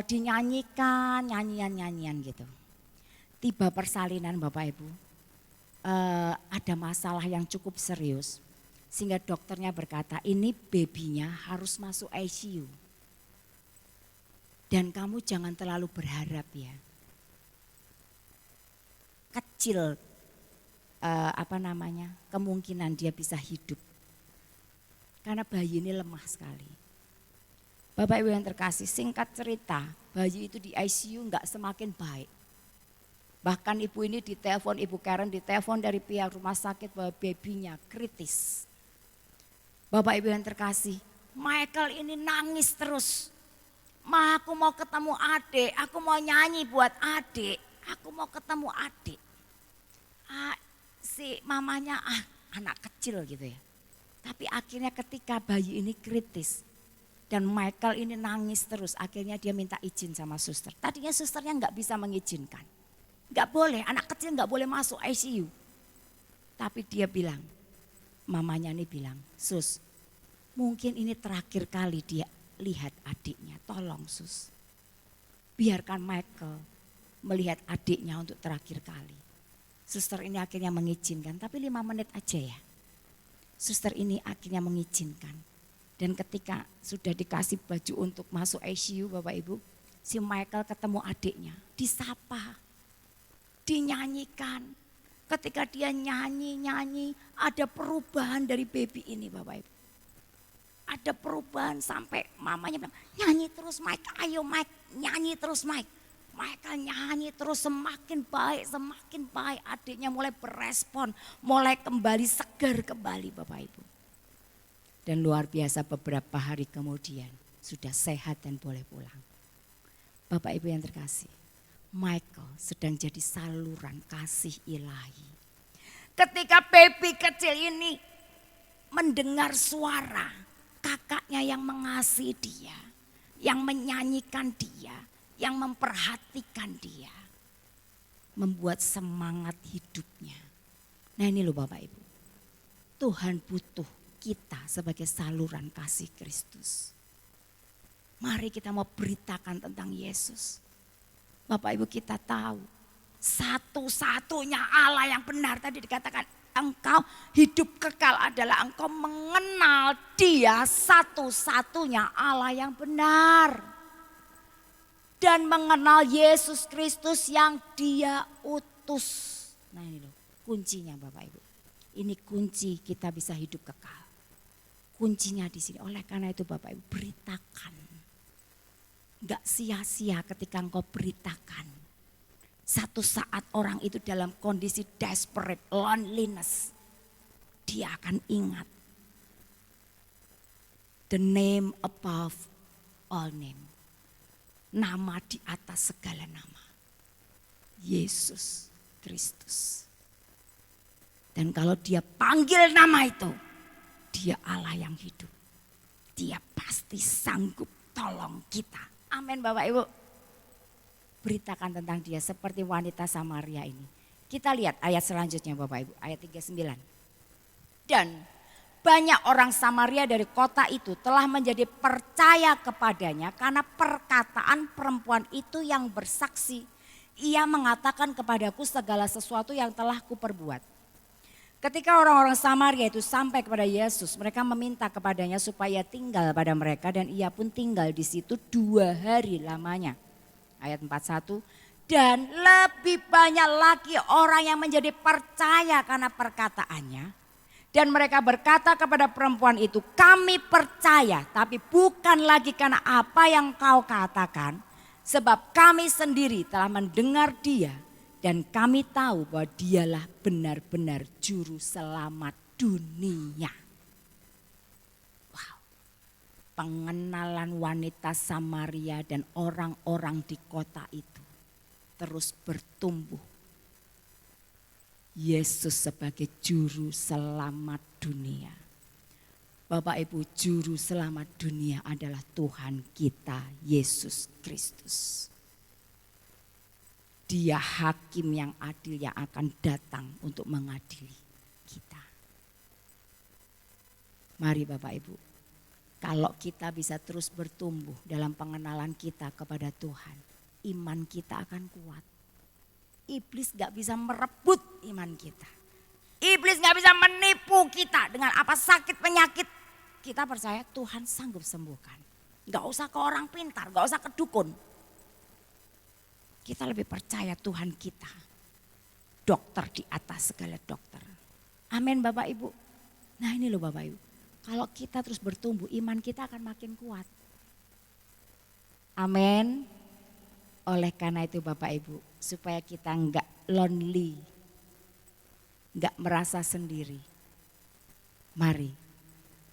Dinyanyikan nyanyian-nyanyian gitu. Tiba persalinan Bapak Ibu, ada masalah yang cukup serius. Sehingga dokternya berkata ini babynya harus masuk ICU. Dan kamu jangan terlalu berharap ya. Kecil kemungkinan dia bisa hidup. Karena bayi ini lemah sekali. Bapak Ibu yang terkasih, singkat cerita, bayi itu di ICU enggak semakin baik. Bahkan ibu ini ditelepon, Ibu Karen ditelepon dari pihak rumah sakit bahwa babynya kritis. Bapak Ibu yang terkasih, Michael ini nangis terus. Ma, aku mau ketemu adik, aku mau nyanyi buat adik, aku mau ketemu adik. Si mamanya anak kecil gitu ya. Tapi akhirnya ketika bayi ini kritis, dan Michael ini nangis terus, akhirnya dia minta izin sama suster. Tadinya susternya nggak bisa mengizinkan. Nggak boleh, anak kecil nggak boleh masuk ICU. Tapi dia bilang, mamanya ini bilang, Sus, mungkin ini terakhir kali dia lihat adiknya, tolong Sus. Biarkan Michael melihat adiknya untuk terakhir kali. Suster ini akhirnya mengizinkan, tapi 5 menit aja ya. Suster ini akhirnya mengizinkan. Dan ketika sudah dikasih baju untuk masuk ICU Bapak Ibu, si Michael ketemu adiknya, disapa, dinyanyikan. Ketika dia nyanyi, ada perubahan dari baby ini Bapak Ibu. Ada perubahan sampai mamanya bilang, nyanyi terus Mike, ayo Mike, nyanyi terus Mike. Michael nyanyi terus semakin baik. Adiknya mulai berespon, mulai kembali segar kembali Bapak Ibu. Dan luar biasa beberapa hari kemudian sudah sehat dan boleh pulang. Bapak Ibu yang terkasih, Michael sedang jadi saluran kasih ilahi. Ketika baby kecil ini mendengar suara kakaknya yang mengasihi dia, yang menyanyikan dia, yang memperhatikan dia, membuat semangat hidupnya. Nah ini loh Bapak Ibu, Tuhan butuh kita sebagai saluran kasih Kristus. Mari kita mau beritakan tentang Yesus. Bapak Ibu kita tahu satu-satunya Allah yang benar, tadi dikatakan engkau hidup kekal adalah engkau mengenal Dia satu-satunya Allah yang benar. Dan mengenal Yesus Kristus yang Dia utus. Nah ini loh kuncinya Bapak Ibu. Ini kunci kita bisa hidup kekal. Kuncinya di sini. Oleh karena itu Bapak Ibu beritakan. Enggak sia-sia ketika engkau beritakan. Satu saat orang itu dalam kondisi desperate, loneliness. dia akan ingat. The name above all name. Nama di atas segala nama. Yesus Kristus. Dan kalau dia panggil nama itu, dia Allah yang hidup. Dia pasti sanggup tolong kita. Amin Bapak Ibu. Beritakan tentang dia seperti wanita Samaria ini. Kita lihat ayat selanjutnya Bapak Ibu, ayat 39. Dan banyak orang Samaria dari kota itu telah menjadi percaya kepadanya karena perkataan perempuan itu yang bersaksi. Ia mengatakan kepadaku segala sesuatu yang telah kuperbuat. Ketika orang-orang Samaria itu sampai kepada Yesus, mereka meminta kepadanya supaya tinggal pada mereka dan ia pun tinggal di situ 2 hari lamanya. Ayat 41, dan lebih banyak lagi orang yang menjadi percaya karena perkataannya. Dan mereka berkata kepada perempuan itu, kami percaya tapi bukan lagi karena apa yang kau katakan. Sebab kami sendiri telah mendengar dia. Dan kami tahu bahwa dialah benar-benar juru selamat dunia. Wow. Pengenalan wanita Samaria dan orang-orang di kota itu terus bertumbuh. Yesus sebagai juru selamat dunia. Bapak Ibu, juru selamat dunia adalah Tuhan kita, Yesus Kristus. Dia hakim yang adil yang akan datang untuk mengadili kita. Mari Bapak Ibu, kalau kita bisa terus bertumbuh dalam pengenalan kita kepada Tuhan, iman kita akan kuat. Iblis gak bisa merebut iman kita. Iblis gak bisa menipu kita dengan apa sakit penyakit. Kita percaya Tuhan sanggup sembuhkan. Gak usah ke orang pintar, gak usah ke dukun. Kita lebih percaya Tuhan kita. Dokter di atas segala dokter. Amin Bapak Ibu. Nah ini loh Bapak Ibu. Kalau kita terus bertumbuh, iman kita akan makin kuat. Amin. Oleh karena itu Bapak Ibu, supaya kita enggak lonely, enggak merasa sendiri. Mari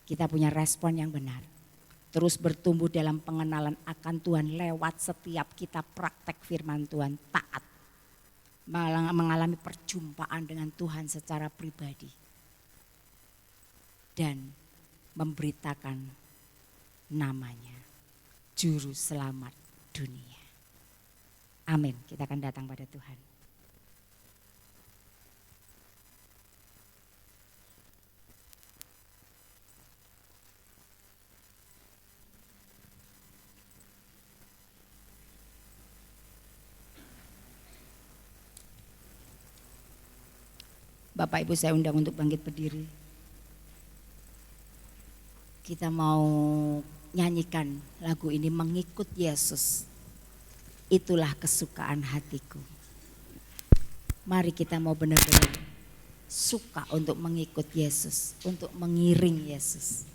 kita punya respon yang benar. Terus bertumbuh dalam pengenalan akan Tuhan lewat setiap kita praktek firman Tuhan, taat. Mengalami perjumpaan dengan Tuhan secara pribadi. Dan memberitakan namanya, juru selamat dunia. Amin, kita akan datang pada Tuhan. Bapak Ibu saya undang untuk bangkit berdiri. Kita mau nyanyikan lagu ini, mengikut Yesus. Itulah kesukaan hatiku. Mari kita mau benar-benar suka untuk mengikut Yesus, untuk mengiring Yesus.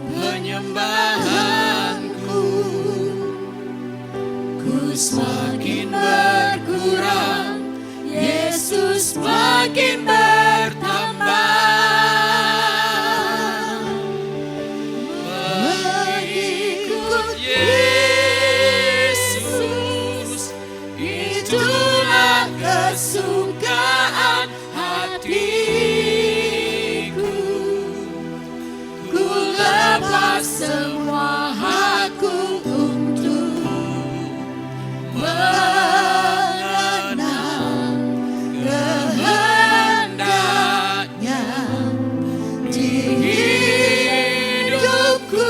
Penyembahanku ku semakin berkurang, Yesus makin bertambah. Mengikut di hidupku.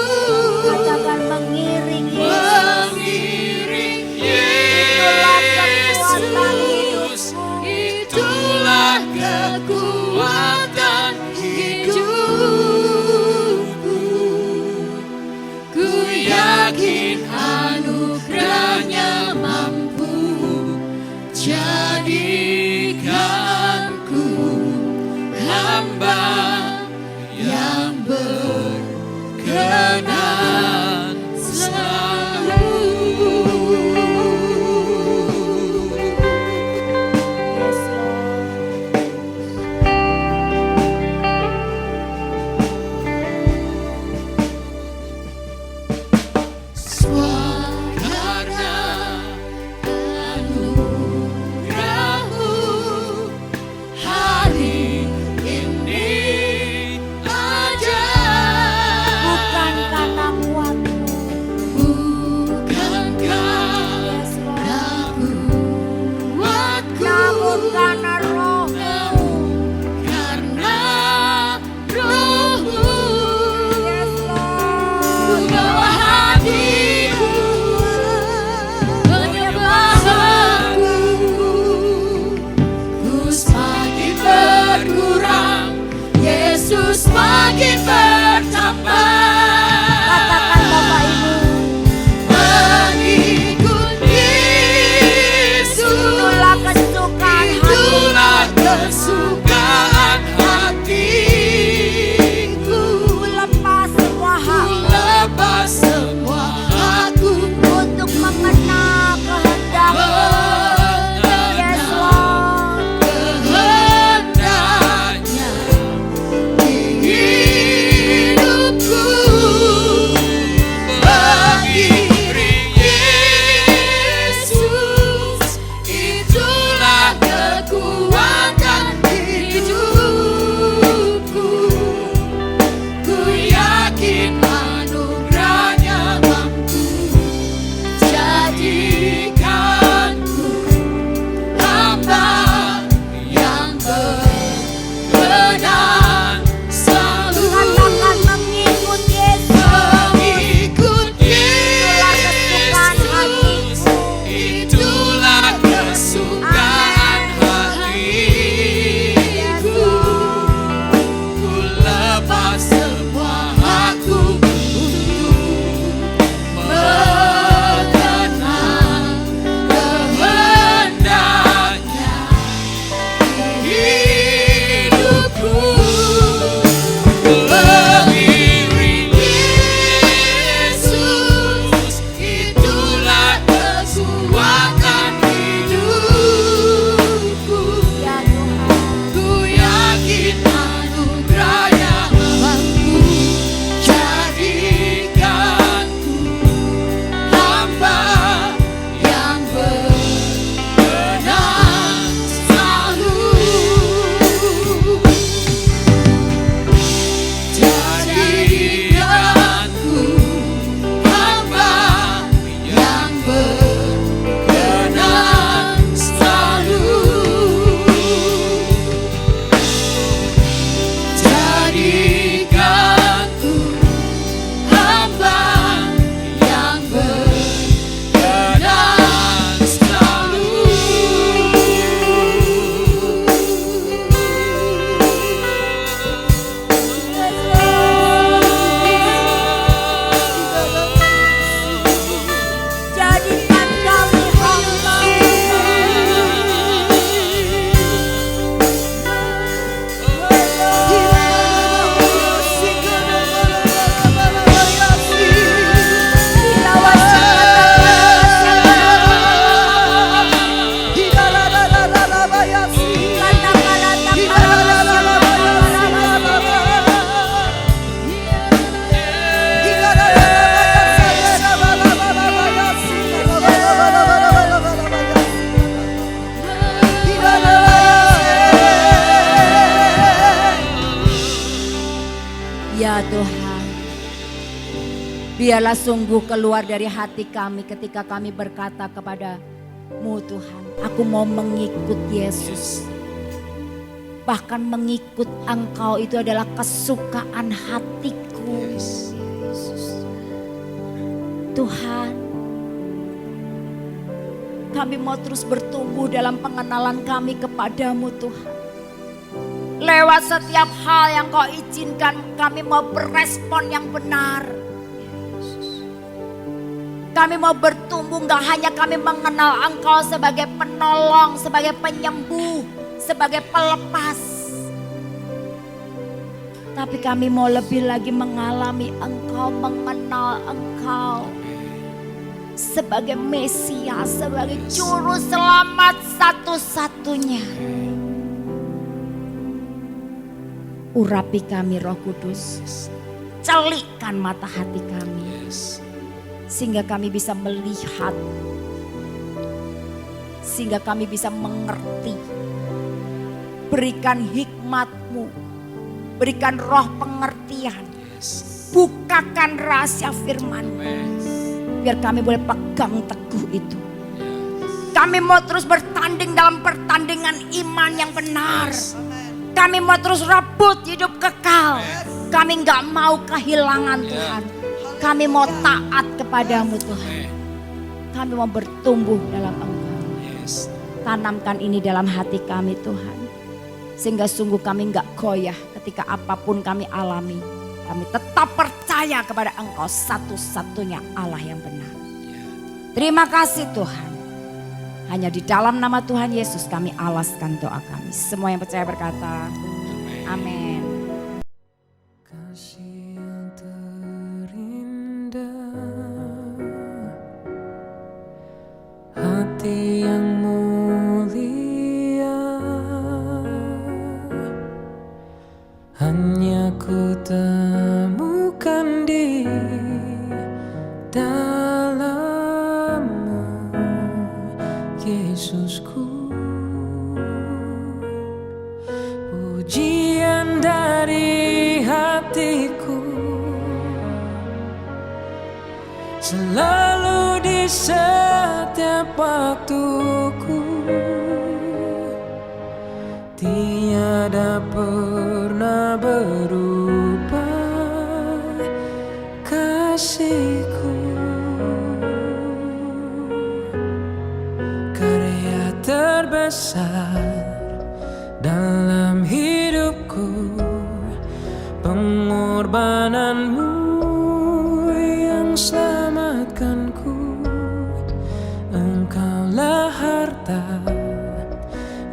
Katakan mengiring Yesus. Mengiring Itulah kekuatan Yesus, itulah kekuatan hidupku. Ku yakin anugerahnya mampu jadikanku hamba yang berkenan selalu. Yes, Lord. Karena anugerahmu hari ini aja. Bukan karena kuatmu. Bukankah Yes, Lord. kuatku, Namun karena rohmu. karena rohmu. Yes, Lord. Membawa hatiku, menyembah aku. Ku semakin berkurang, Yesus semakin bertambah. Katakan Bapak Ibu. Mengikut Yesus, Itulah kesukaan itulah hatiku. kesukaan hatiku. Ku lepas semua hak Lepas semua hakku untuk mengenal kehendakmu. Yes, Lord. kehendaknya di hidupku. Mengiring Yesus, itulah kekuatan hidupku. Ku yakin anugerahnya mampu jadikanku hamba yang berkenan selalu. Katakan mengikut Yesus. Mengikut Yesus, itulah kesukaan hatiku. Ku lepas semua hakku untuk mengenal kehendaknya di hidupku. Mengiring Yesus, itulah kekuatan hidupku. Ya Tuhan. Ku yakin anugerahnya mampu jadikanku hamba yang berkenan selalu. Jadikanku hamba yang berkenan selalu. Jadikanku hamba yang berkenan selalu. Jadikan kami hamba. Ya Tuhan, biarlah sungguh keluar dari hati kami ketika kami berkata kepada-Mu Tuhan, aku mau mengikut Yesus. bahkan mengikut Engkau itu adalah kesukaan hatiku. Tuhan, kami mau terus bertumbuh dalam pengenalan kami kepadamu Tuhan. Lewat setiap hal yang Kau izinkan, kami mau berespon yang benar. Kami mau bertumbuh, gak hanya kami mengenal Engkau sebagai penolong, sebagai penyembuh, sebagai pelepas. Tapi kami mau lebih lagi mengalami Engkau, mengenal Engkau sebagai Mesias, sebagai Juru Selamat satu-satunya. Urapi kami Roh Kudus, celikkan mata hati kami, sehingga kami bisa melihat, sehingga kami bisa mengerti. Berikan hikmat-Mu, berikan roh pengertian, bukakan rahasia firman-Mu, biar kami boleh pegang teguh itu. Kami mau terus bertanding dalam pertandingan iman yang benar. Kami mau terus rebut hidup kekal. Kami gak mau kehilangan Tuhan. Kami mau taat kepadamu Tuhan. Kami mau bertumbuh dalam Engkau. Tanamkan ini dalam hati kami Tuhan. Sehingga sungguh kami gak goyah ketika apapun kami alami. Kami tetap percaya kepada Engkau satu-satunya Allah yang benar. Terima kasih Tuhan. Hanya di dalam nama Tuhan Yesus kami alaskan doa kami. Semua yang percaya berkata, amin. Kasih yang terindah, hati yang mulia, hanya ku temukan di dalam Yesusku. Pujian dari hatiku selalu di setiap waktuku, tiada pernah berubah kasihku. Karya terbesar dalam hidupku, pengorbananmu yang selamatkanku. Engkaulah harta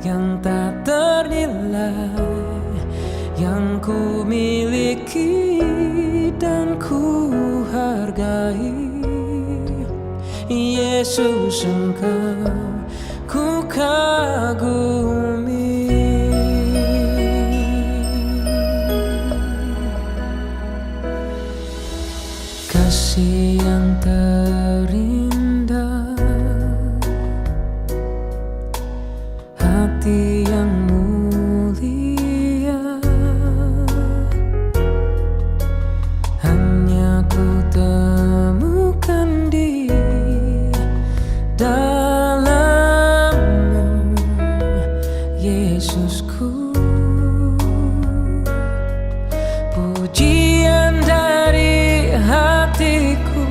yang tak ternilai, yang ku miliki dan ku hargai. Yesus, Engkau ku kagumi. Kasih yang terindah, hati yang mulia, hanya ku temukan di dalam-Mu, Yesusku. Pujian dari hatiku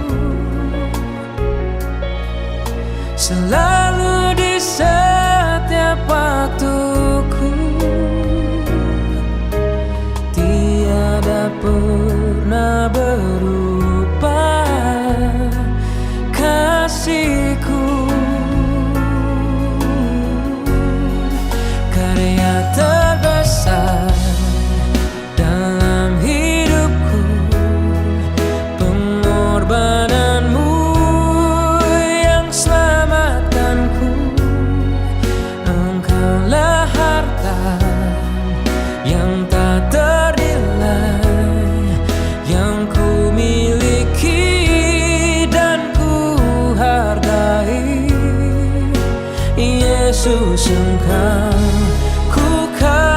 selalu di setiap waktuku, tiada pernah berubah kasihku. Karya terbesar dalam hidupku, pengorbananmu yang selamatkanku. Engkaulah harta yang tak ternilai, yang ku miliki dan ku hargai. Yesus, Engkau ku kagumi.